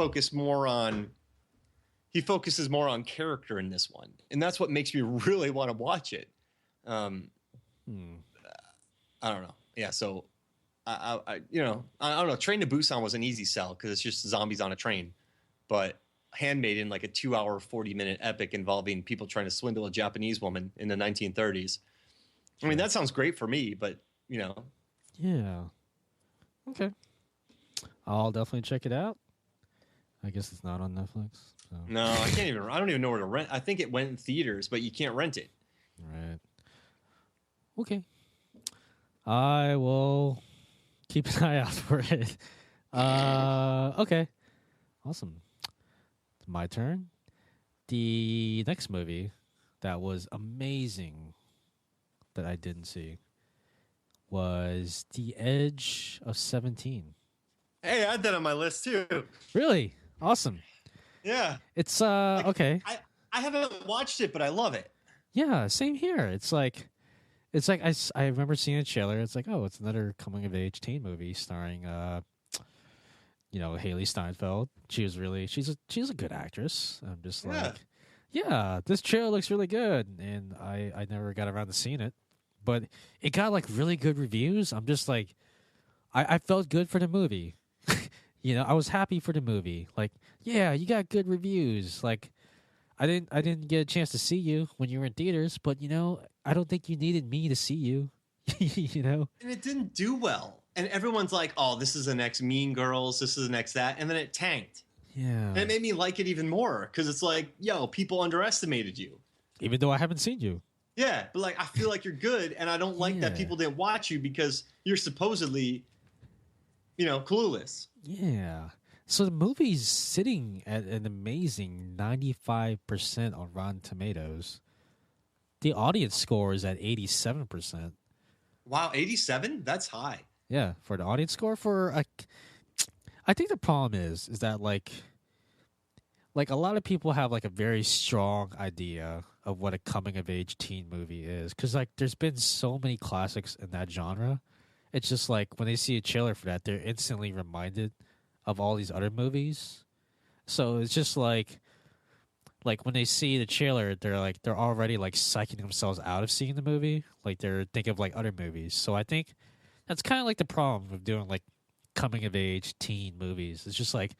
focuses more on character in this one. And that's what makes me really want to watch it. I don't know. Yeah, so I don't know. Train to Busan was an easy sell because it's just zombies on a train. But Handmaiden, like a 2-hour, 40-minute epic involving people trying to swindle a Japanese woman in the 1930s. I mean, that sounds great for me, but, you know.
Yeah. Okay. I'll definitely check it out. I guess it's not on Netflix. So.
No, I don't even know where to rent. I think it went in theaters, but you can't rent it.
Right. Okay. I will keep an eye out for it. Okay. Awesome. It's my turn. The next movie that was amazing that I didn't see was The Edge of 17.
Hey, I had that on my list too.
Really? Awesome.
Yeah.
It's okay.
I haven't watched it, but I love it.
Yeah, same here. It's like I remember seeing a trailer. It's like, oh, it's another coming of age teen movie starring Haley Steinfeld. She's a good actress. I'm just like, yeah, this trailer looks really good, and I never got around to seeing it, but it got like really good reviews. I'm just like, I felt good for the movie. I was happy for the movie. Like, yeah, you got good reviews. Like, I didn't get a chance to see you when you were in theaters, but I don't think you needed me to see you.
And it didn't do well. And everyone's like, "Oh, this is the next Mean Girls. This is the next that," and then it tanked.
Yeah,
and it made me like it even more because it's like, yo, people underestimated you.
Even though I haven't seen you.
Yeah, but like I feel like you're good, and I don't like that people didn't watch you because you're supposedly, clueless.
Yeah. So the movie's sitting at an amazing 95% on Rotten Tomatoes. The audience score is at 87%.
Wow, 87? That's high.
Yeah, for the audience score I think the problem is that like a lot of people have like a very strong idea of what a coming of age teen movie is cuz like there's been so many classics in that genre. It's just like when they see a trailer for that, they're instantly reminded of all these other movies. So it's just like when they see the trailer, they're already like psyching themselves out of seeing the movie. Like they're thinking of like other movies. So I think that's kind of like the problem with doing like coming of age teen movies. It's just like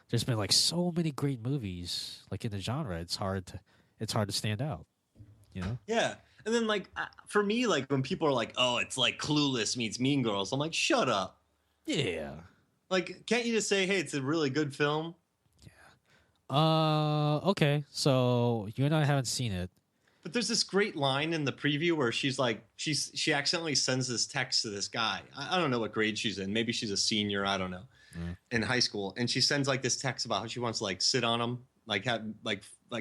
there's been like so many great movies like in the genre. It's hard to stand out.
Yeah. And then, like, for me, like, when people are like, oh, it's like Clueless meets Mean Girls, I'm like, shut up.
Yeah.
Like, can't you just say, hey, it's a really good film?
Okay. So you and I haven't seen it.
But there's this great line in the preview where she's like, she accidentally sends this text to this guy. I don't know what grade she's in. Maybe she's a senior. I don't know. In high school. And she sends, like, this text about how she wants to, like, sit on him, like,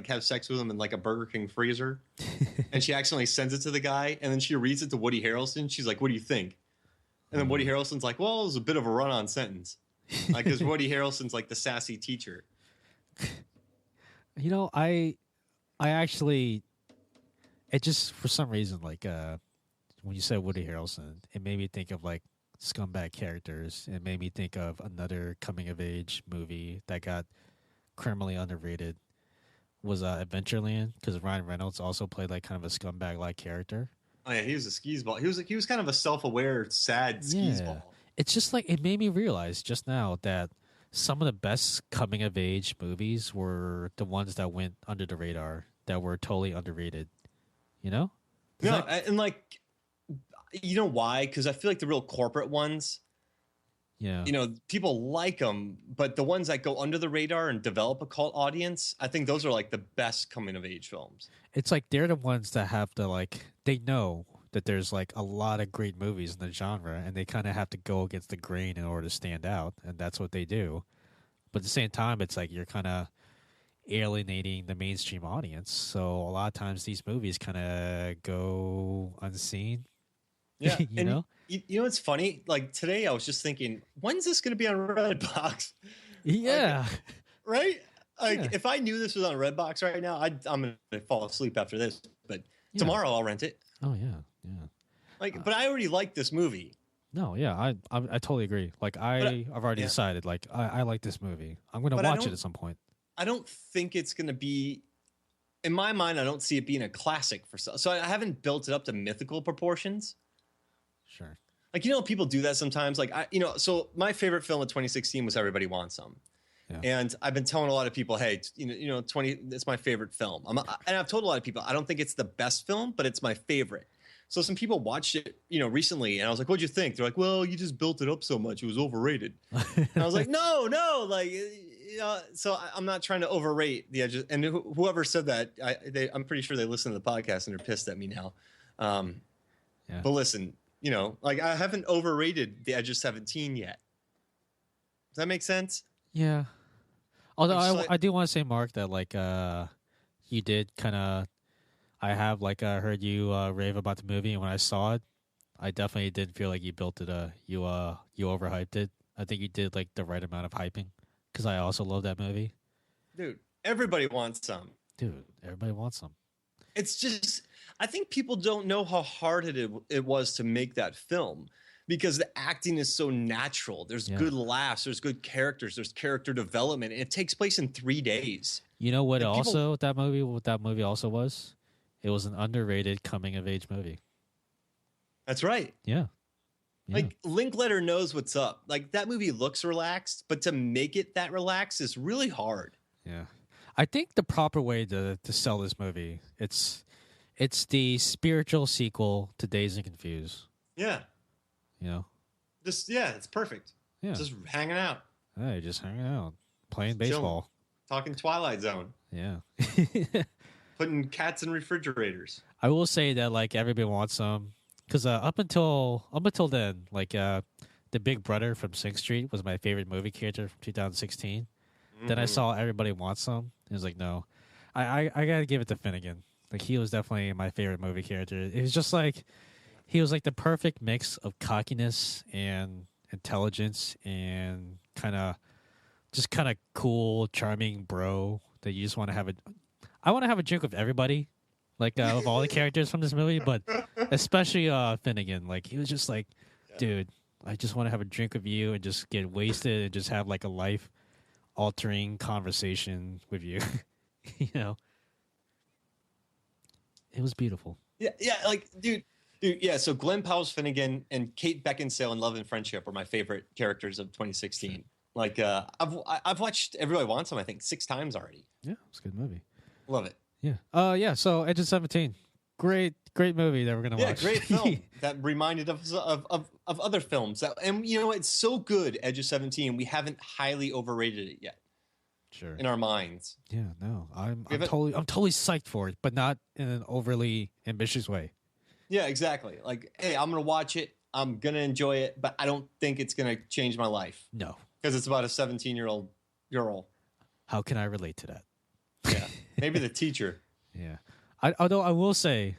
have sex with him in, like, a Burger King freezer. And she accidentally sends it to the guy, and then she reads it to Woody Harrelson. She's like, what do you think? And then Woody Harrelson's like, well, it was a bit of a run-on sentence. Like, because Woody Harrelson's like the sassy teacher.
I actually, it just, for some reason, like, when you said Woody Harrelson, it made me think of, like, scumbag characters. It made me think of another coming-of-age movie that got criminally underrated. Was Adventureland, because Ryan Reynolds also played like kind of a scumbag-like character.
Oh yeah, he was a skis ball. He was kind of a self-aware, sad skis ball.
It's just like it made me realize just now that some of the best coming-of-age movies were the ones that went under the radar, that were totally underrated. And
like, you know why? Because I feel like the real corporate ones.
Yeah.
People like them, but the ones that go under the radar and develop a cult audience, I think those are like the best coming of age films.
It's like they're the ones that have to like, they know that there's like a lot of great movies in the genre and they kind of have to go against the grain in order to stand out. And that's what they do. But at the same time, it's like you're kind of, alienating the mainstream audience. So a lot of times these movies kind of go unseen.
Yeah,
you
and
know?
you know what's funny? Like today, I was just thinking, when's this going to be on Redbox?
Yeah.
Right? Like
Yeah.
if I knew this was on Redbox right now, I'm going to fall asleep after this. But
Yeah.
tomorrow I'll rent it.
Oh yeah, yeah.
Like, but I already like this movie.
No, yeah, I totally agree. Like I've already
yeah.
decided. Like I like this movie. I'm gonna
But I
watch it
don't-
at some point.
I don't think it's going to be. In my mind, I don't see it being a classic for so I haven't built it up to mythical proportions.
Sure.
Like, you know, people do that sometimes. Like, so my favorite film of 2016 was Everybody Wants Some.
Yeah.
And I've been telling a lot of people, hey, it's my favorite film. And I've told a lot of people, I don't think it's the best film, but it's my favorite. So some people watched it, recently, and I was like, what'd you think? They're like, well, you just built it up so much. It was overrated. And I was like, no, like, so I'm not trying to overrate the edges. And whoever said that, I'm pretty sure they listen to the podcast and they're pissed at me now.
Yeah.
But listen, like I haven't overrated The Edge of 17 yet. Does that make sense?
Yeah. Although
I'm just like-
I do want to say, Mark, that like you did kind of. I have like heard you rave about the movie, and when I saw it, I definitely didn't feel like you built it. You overhyped it. I think you did like the right amount of hyping, because I also love that movie.
Dude, everybody wants some.
Dude, everybody wants some.
It's just, I think people don't know how hard it was to make that film, because the acting is so natural. There's
Yeah.
good laughs, there's good characters, there's character development, and it takes place in 3 days.
You know what?
Like, people-
What that movie also was? It was an underrated coming of age movie.
That's right.
Yeah. Yeah.
Like Linkletter knows what's up. Like that movie looks relaxed, but to make it that relaxed is really hard.
Yeah, I think the proper way to sell this movie, it's the spiritual sequel to Dazed and Confused.
Yeah.
You know,
It's perfect.
yeah,
Just hanging out,
hey, just hanging out, playing
Chilling.
baseball.
talking Twilight Zone,
Yeah,
putting cats in refrigerators.
I will say that like everybody wants some, because up until then, like the Big Brother from Sing Street was my favorite movie character from 2016. Then I saw Everybody Wants Some. It was like, no, I gotta give it to Finnegan. Like he was definitely my favorite movie character. It was just like he was like the perfect mix of cockiness and intelligence and kind of cool, charming bro that you just want to have I want to have a drink with everybody, like of all the characters from this movie, but especially Finnegan. Like he was just like, dude, I just want to have a drink with you and just get wasted and just have like a life altering conversation with you. It was beautiful.
Yeah, like dude, yeah. So Glenn Powell's Finnegan and Kate Beckinsale in Love and Friendship were my favorite characters of 2016. Like I've watched Everybody Wants Some, I think 6 times already.
Yeah, it's a good movie.
Love it.
Yeah. Yeah. So Edge of 17, great movie that we're gonna
Yeah,
watch.
great film that reminded us of other films. And it's so good. Edge of 17. We haven't highly overrated it yet
Sure.
in our minds.
Yeah. No, I'm
Give it-
totally psyched for it, but not in an overly ambitious way.
Yeah, exactly. Like, hey, I'm gonna watch it. I'm gonna enjoy it, but I don't think it's gonna change my life
No.
because it's about a 17-year-old girl.
How can I relate to that?
Yeah, maybe the teacher.
Yeah. Although I will say,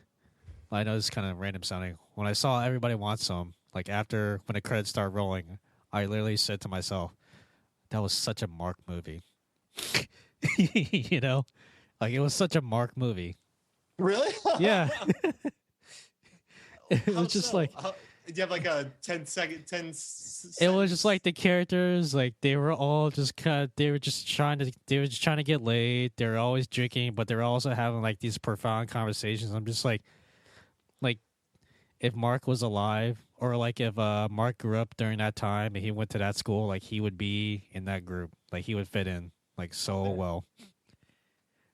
I know this is kind of random sounding. When I saw Everybody Wants Some, like when the credits started rolling, I literally said to myself, that was such a Mark movie. Like it was such a Mark movie.
Really?
Yeah. It
How
was just
so?
like,
Do you have like a 10-second,
it was just like the characters, like they were all just they were just trying to get laid. They were always drinking, but they were also having like these profound conversations. I'm just like if Mark was alive, or like if Mark grew up during that time and he went to that school, like he would be in that group. Like he would fit in like so well.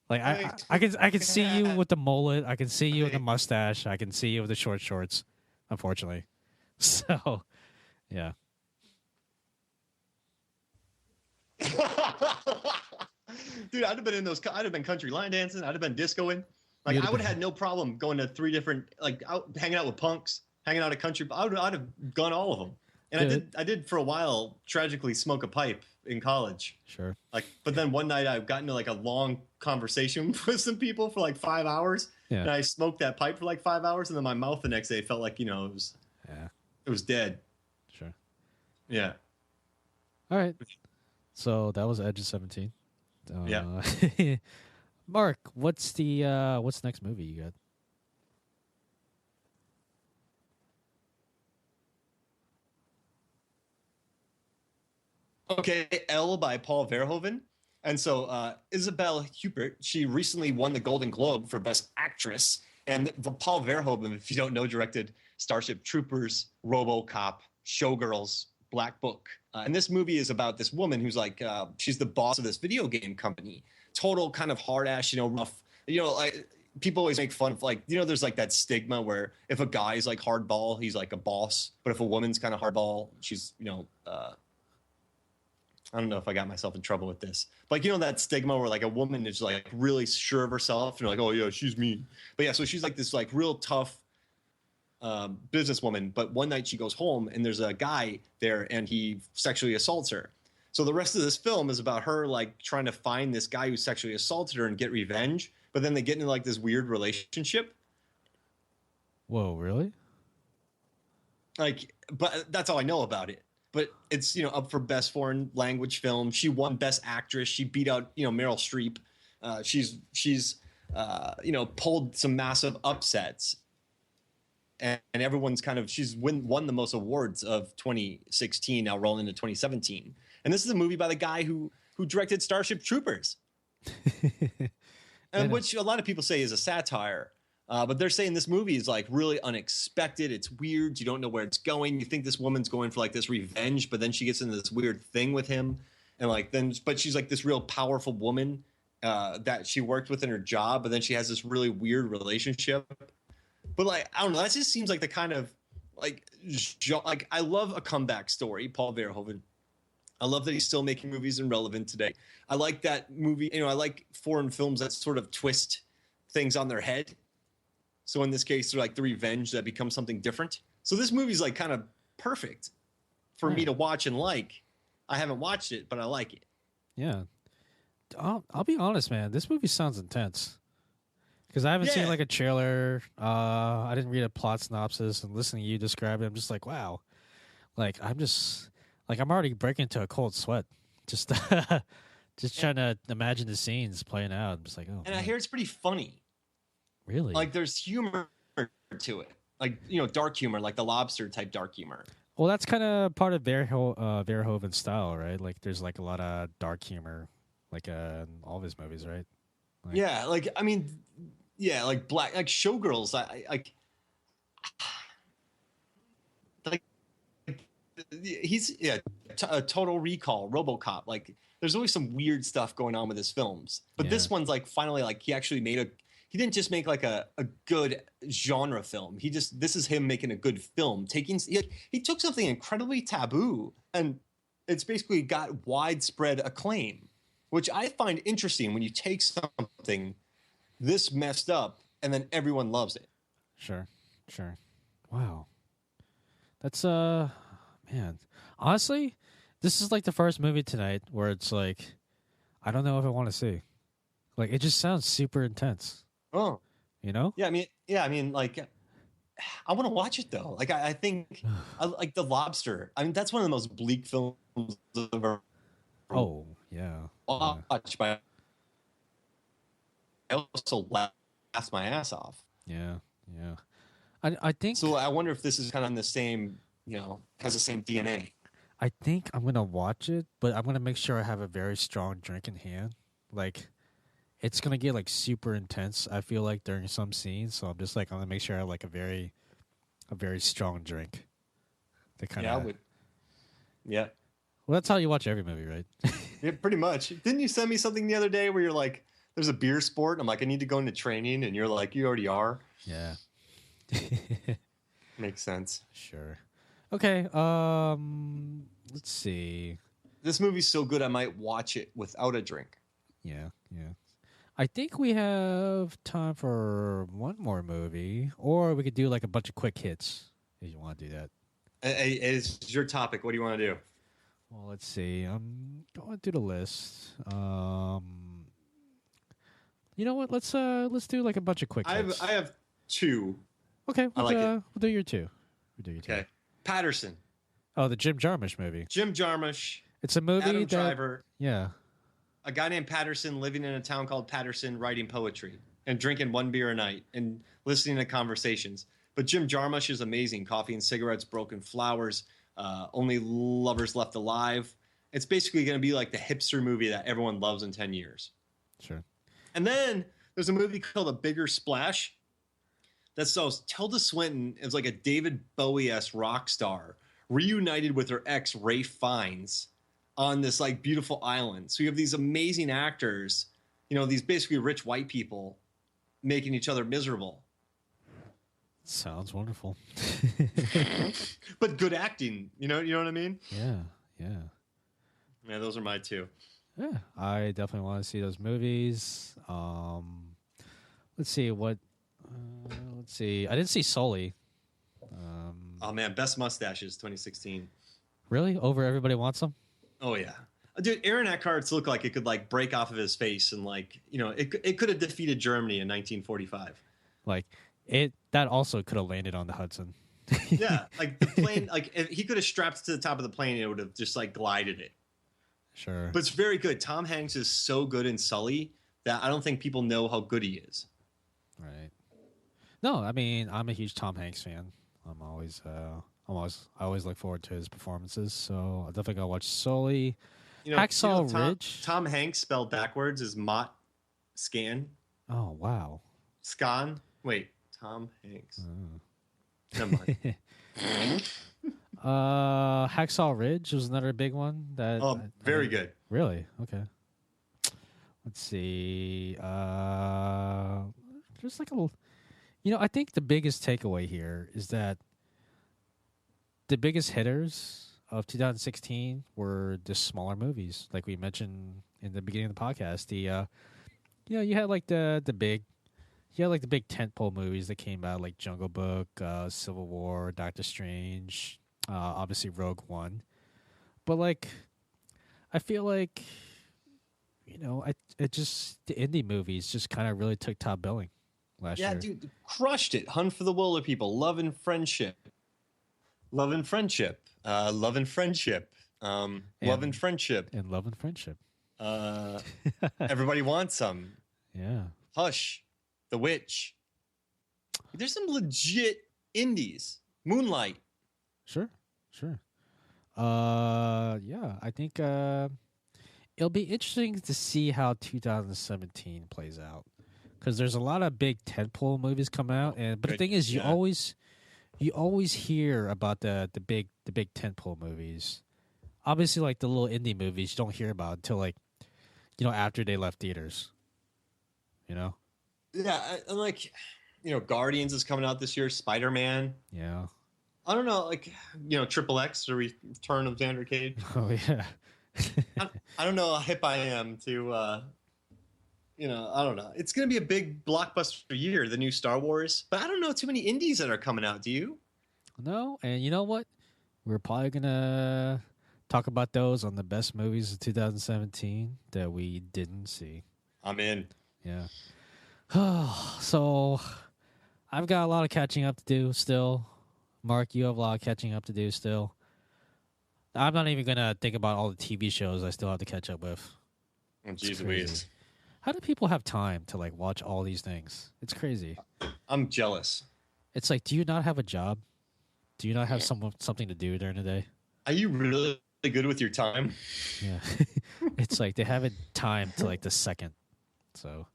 Like I can see you with the mullet. I can see you with the mustache. I can see you with the short shorts. Unfortunately, so yeah.
Dude, I'd have been in those. I'd have been country line dancing. I'd have been discoing. Like I would have had no problem going to 3 different, like hanging out with punks, hanging out at country. I'd have gone all of them. And
Good.
I did for a while tragically smoke a pipe in college.
Sure.
Like, but then one night I got into like a long conversation with some people for like 5 hours,
Yeah.
and I smoked that pipe for like 5 hours, and then my mouth the next day felt like
Yeah.
it was dead.
Sure.
Yeah.
All right. So that was Edge of 17.
Yeah.
Mark, what's the next movie you got?
Okay, Elle by Paul Verhoeven. And so Isabelle Huppert, she recently won the Golden Globe for Best Actress. And Paul Verhoeven, if you don't know, directed Starship Troopers, RoboCop, Showgirls, Black Book. And this movie is about this woman who's like, she's the boss of this video game company. Total kind of hard ass, rough. Like people always make fun of like, there's like that stigma where if a guy's like hardball, he's like a boss. But if a woman's kind of hardball, she's, I don't know if I got myself in trouble with this. But that stigma where like a woman is like really sure of herself and you're like, oh yeah, she's me. But yeah, so she's like this like real tough businesswoman. But one night she goes home and there's a guy there and he sexually assaults her. So the rest of this film is about her like trying to find this guy who sexually assaulted her and get revenge. But then they get into like this weird relationship.
Whoa, really?
Like, but that's all I know about it. But it's, up for Best Foreign Language Film. She won Best Actress. She beat out, Meryl Streep. She's pulled some massive upsets. And everyone's she's won the most awards of 2016, now rolling into 2017. And this is a movie by the guy who directed Starship Troopers. And which a lot of people say is a satire. But they're saying this movie is like really unexpected. It's weird. You don't know where it's going. You think this woman's going for like this revenge, but then she gets into this weird thing with him. And but she's like this real powerful woman that she worked with in her job. But then she has this really weird relationship. But like, I don't know. That just seems like the kind of like I love a comeback story, Paul Verhoeven. I love that he's still making movies and relevant today. I like that movie. I like foreign films that sort of twist things on their head. So in this case, they're like the revenge that becomes something different. So this movie's like kind of perfect for me to watch and like. I haven't watched it, but I like it.
Yeah. I'll be honest, man. This movie sounds intense. Because I haven't seen like a trailer. I didn't read a plot synopsis, and listening to you describe it, I'm just like, wow. Like I'm already breaking into a cold sweat. Just trying to imagine the scenes playing out. I'm just like, oh.
And
man.
I hear it's pretty funny.
Really?
Like there's humor to it. Like, dark humor, like the Lobster type dark humor.
Well, that's kind of part of Verhoeven's style, right? Like there's like a lot of dark humor, like in all of his movies, right? Like,
yeah, like I mean, yeah, like Showgirls. Like he's Total Recall, RoboCop. Like there's always some weird stuff going on with his films, but this one's like finally like he actually made he didn't just make like a good genre film. This is him making a good film. He took something incredibly taboo and it's basically got widespread acclaim, which I find interesting when you take something this messed up and then everyone loves it.
Sure. Wow. That's man. Honestly, this is like the first movie tonight where it's like I don't know if I want to see. Like it just sounds super intense.
Oh.
Yeah,
I mean, like, I want to watch it though. Like, I think, I like The Lobster. I mean, that's one of the most bleak films I've ever.
Oh yeah.
Watched. But I also laughed my ass off.
Yeah. I think.
So I wonder if this is kind of in the same, has the same DNA.
I think I'm gonna watch it, but I'm gonna make sure I have a very strong drink in hand. Like. It's gonna get like super intense. I feel like during some scenes, so I'm just like I'm gonna make sure I have like a very strong drink. To kind of.
Yeah, I would. Yeah.
Well, that's how you watch every movie, right?
Yeah, pretty much. Didn't you send me something the other day where you're like, "There's a beer sport." I'm like, "I need to go into training," and you're like, "You already are."
Yeah.
Makes sense.
Sure. Okay. Let's see.
This movie's so good, I might watch it without a drink.
Yeah. I think we have time for one more movie, or we could do like a bunch of quick hits if you want to do that.
It's your topic. What do you want to do?
Well, let's see. I'm going through the list. You know what? Let's do like a bunch of quick hits.
I have two.
Okay,
I like it.
we'll do your two. We'll do your two.
Okay. Patterson.
Oh, the Jim Jarmusch movie.
Jim Jarmusch.
It's a movie
Adam
that
Driver.
yeah.
A guy named Patterson living in a town called Patterson, writing poetry and drinking one beer a night and listening to conversations. But Jim Jarmusch is amazing. Coffee and cigarettes, broken flowers, only lovers left alive. It's basically going to be like the hipster movie that everyone loves in 10 years.
Sure.
And then there's a movie called A Bigger Splash that stars Tilda Swinton as like a David Bowie-esque rock star reunited with her ex, Ray Fiennes, on this like beautiful island. So you have these amazing actors, these basically rich white people making each other miserable.
Sounds wonderful.
But good acting, you know what I mean?
Yeah, yeah.
Yeah, those are my two.
Yeah, I definitely want to see those movies. Let's see what. Let's see. I didn't see Sully.
Oh man, best mustaches 2016.
Really? Over Everybody Wants Them?
Oh yeah, dude. Aaron Eckhart's looked like it could like break off of his face and like it could have defeated Germany in 1945.
Like that also could have landed on the Hudson.
Yeah, like the plane, like if he could have strapped to the top of the plane, it would have just like glided it.
Sure.
But it's very good. Tom Hanks is so good in Sully that I don't think people know how good he is.
Right. No, I mean I'm a huge Tom Hanks fan. I always look forward to his performances. So I definitely gotta watch Sully. Hacksaw Ridge.
Tom Hanks spelled backwards is Mott Scan.
Oh wow.
Scan. Wait, Tom Hanks. Never mind.
Hacksaw Ridge was another big one.
Very good.
Really? Okay. Let's see. Just like a little. I think the biggest takeaway here is that the biggest hitters of 2016 were the smaller movies, like we mentioned in the beginning of the podcast. You had like the big tentpole movies that came out, like Jungle Book, Civil War, Doctor Strange, obviously Rogue One. But like, I feel like, the indie movies just kind of really took top billing last year.
Yeah, dude, crushed it. Hunt for the Wilder People, Love and Friendship. Love and Friendship. Love and Friendship. Love and Friendship.
And Love and Friendship.
Everybody Wants Some.
Yeah.
Hush. The Witch. There's some legit indies. Moonlight.
Sure. Yeah, I think it'll be interesting to see how 2017 plays out, because there's a lot of big tentpole movies coming out, but the thing is, you always hear about the big tentpole movies. Obviously, like the little indie movies, you don't hear about until like after they left theaters.
Yeah, and like Guardians is coming out this year. Spider-Man.
Yeah.
I don't know, like Triple X, the Return of Xander Cage.
Oh yeah.
I don't know how hip I am to. I don't know. It's going to be a big blockbuster year, the new Star Wars. But I don't know too many indies that are coming out. Do you?
No, and you know what? We're probably gonna talk about those on the best movies of 2017 that we didn't see.
I'm in.
Yeah. So, I've got a lot of catching up to do still. Mark, you have a lot of catching up to do still. I'm not even gonna think about all the TV shows I still have to catch up with.
Oh, jeez Louise.
How do people have time to like watch all these things? It's crazy.
I'm jealous.
It's like, do you not have a job? Do you not have something to do during the day?
Are you really good with your time?
Yeah. It's like they have a time to like the second. So,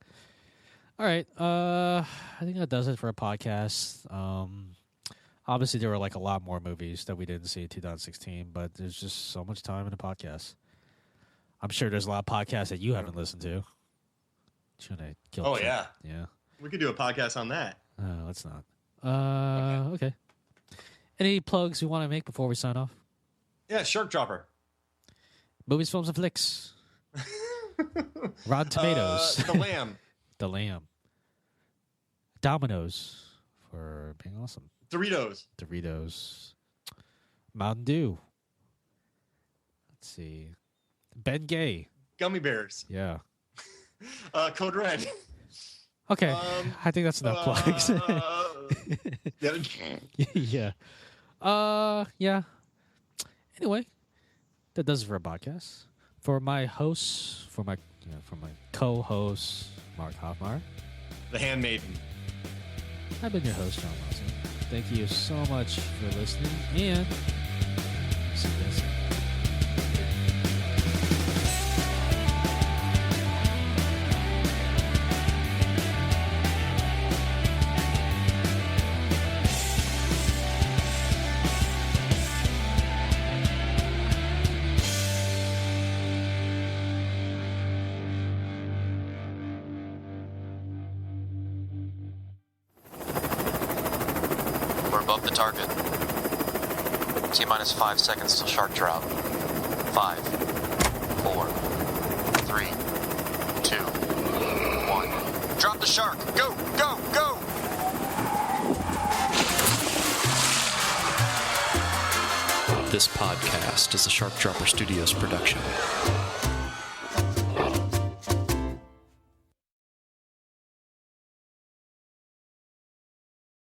all right. I think that does it for a podcast. Obviously, there were like a lot more movies that we didn't see in 2016, but there's just so much time in a podcast. I'm sure there's a lot of podcasts that you haven't listened to.
Yeah.
Yeah.
We could do a podcast on that.
Let's not. Okay. Any plugs you want to make before we sign off?
Yeah, Shark Dropper.
Movies, films, and flicks. Rotten Tomatoes.
The Lamb.
The Lamb. Domino's for being awesome.
Doritos.
Mountain Dew. Let's see. Ben Gay.
Gummy bears.
Yeah.
Code Red.
Okay. I think that's enough plugs.
Yeah.
yeah. Yeah. Anyway, that does it for a podcast. For my hosts, for my co-host, Mark Hoffmar.
The Handmaiden.
I've been your host, John Lawson. Thank you so much for listening, and see you guys soon.
We're above the target. T-minus 5 seconds till shark drop. 5, 4, 3, 2, 1. Drop the shark! Go! Go! Go! This podcast is a Shark Dropper Studios production.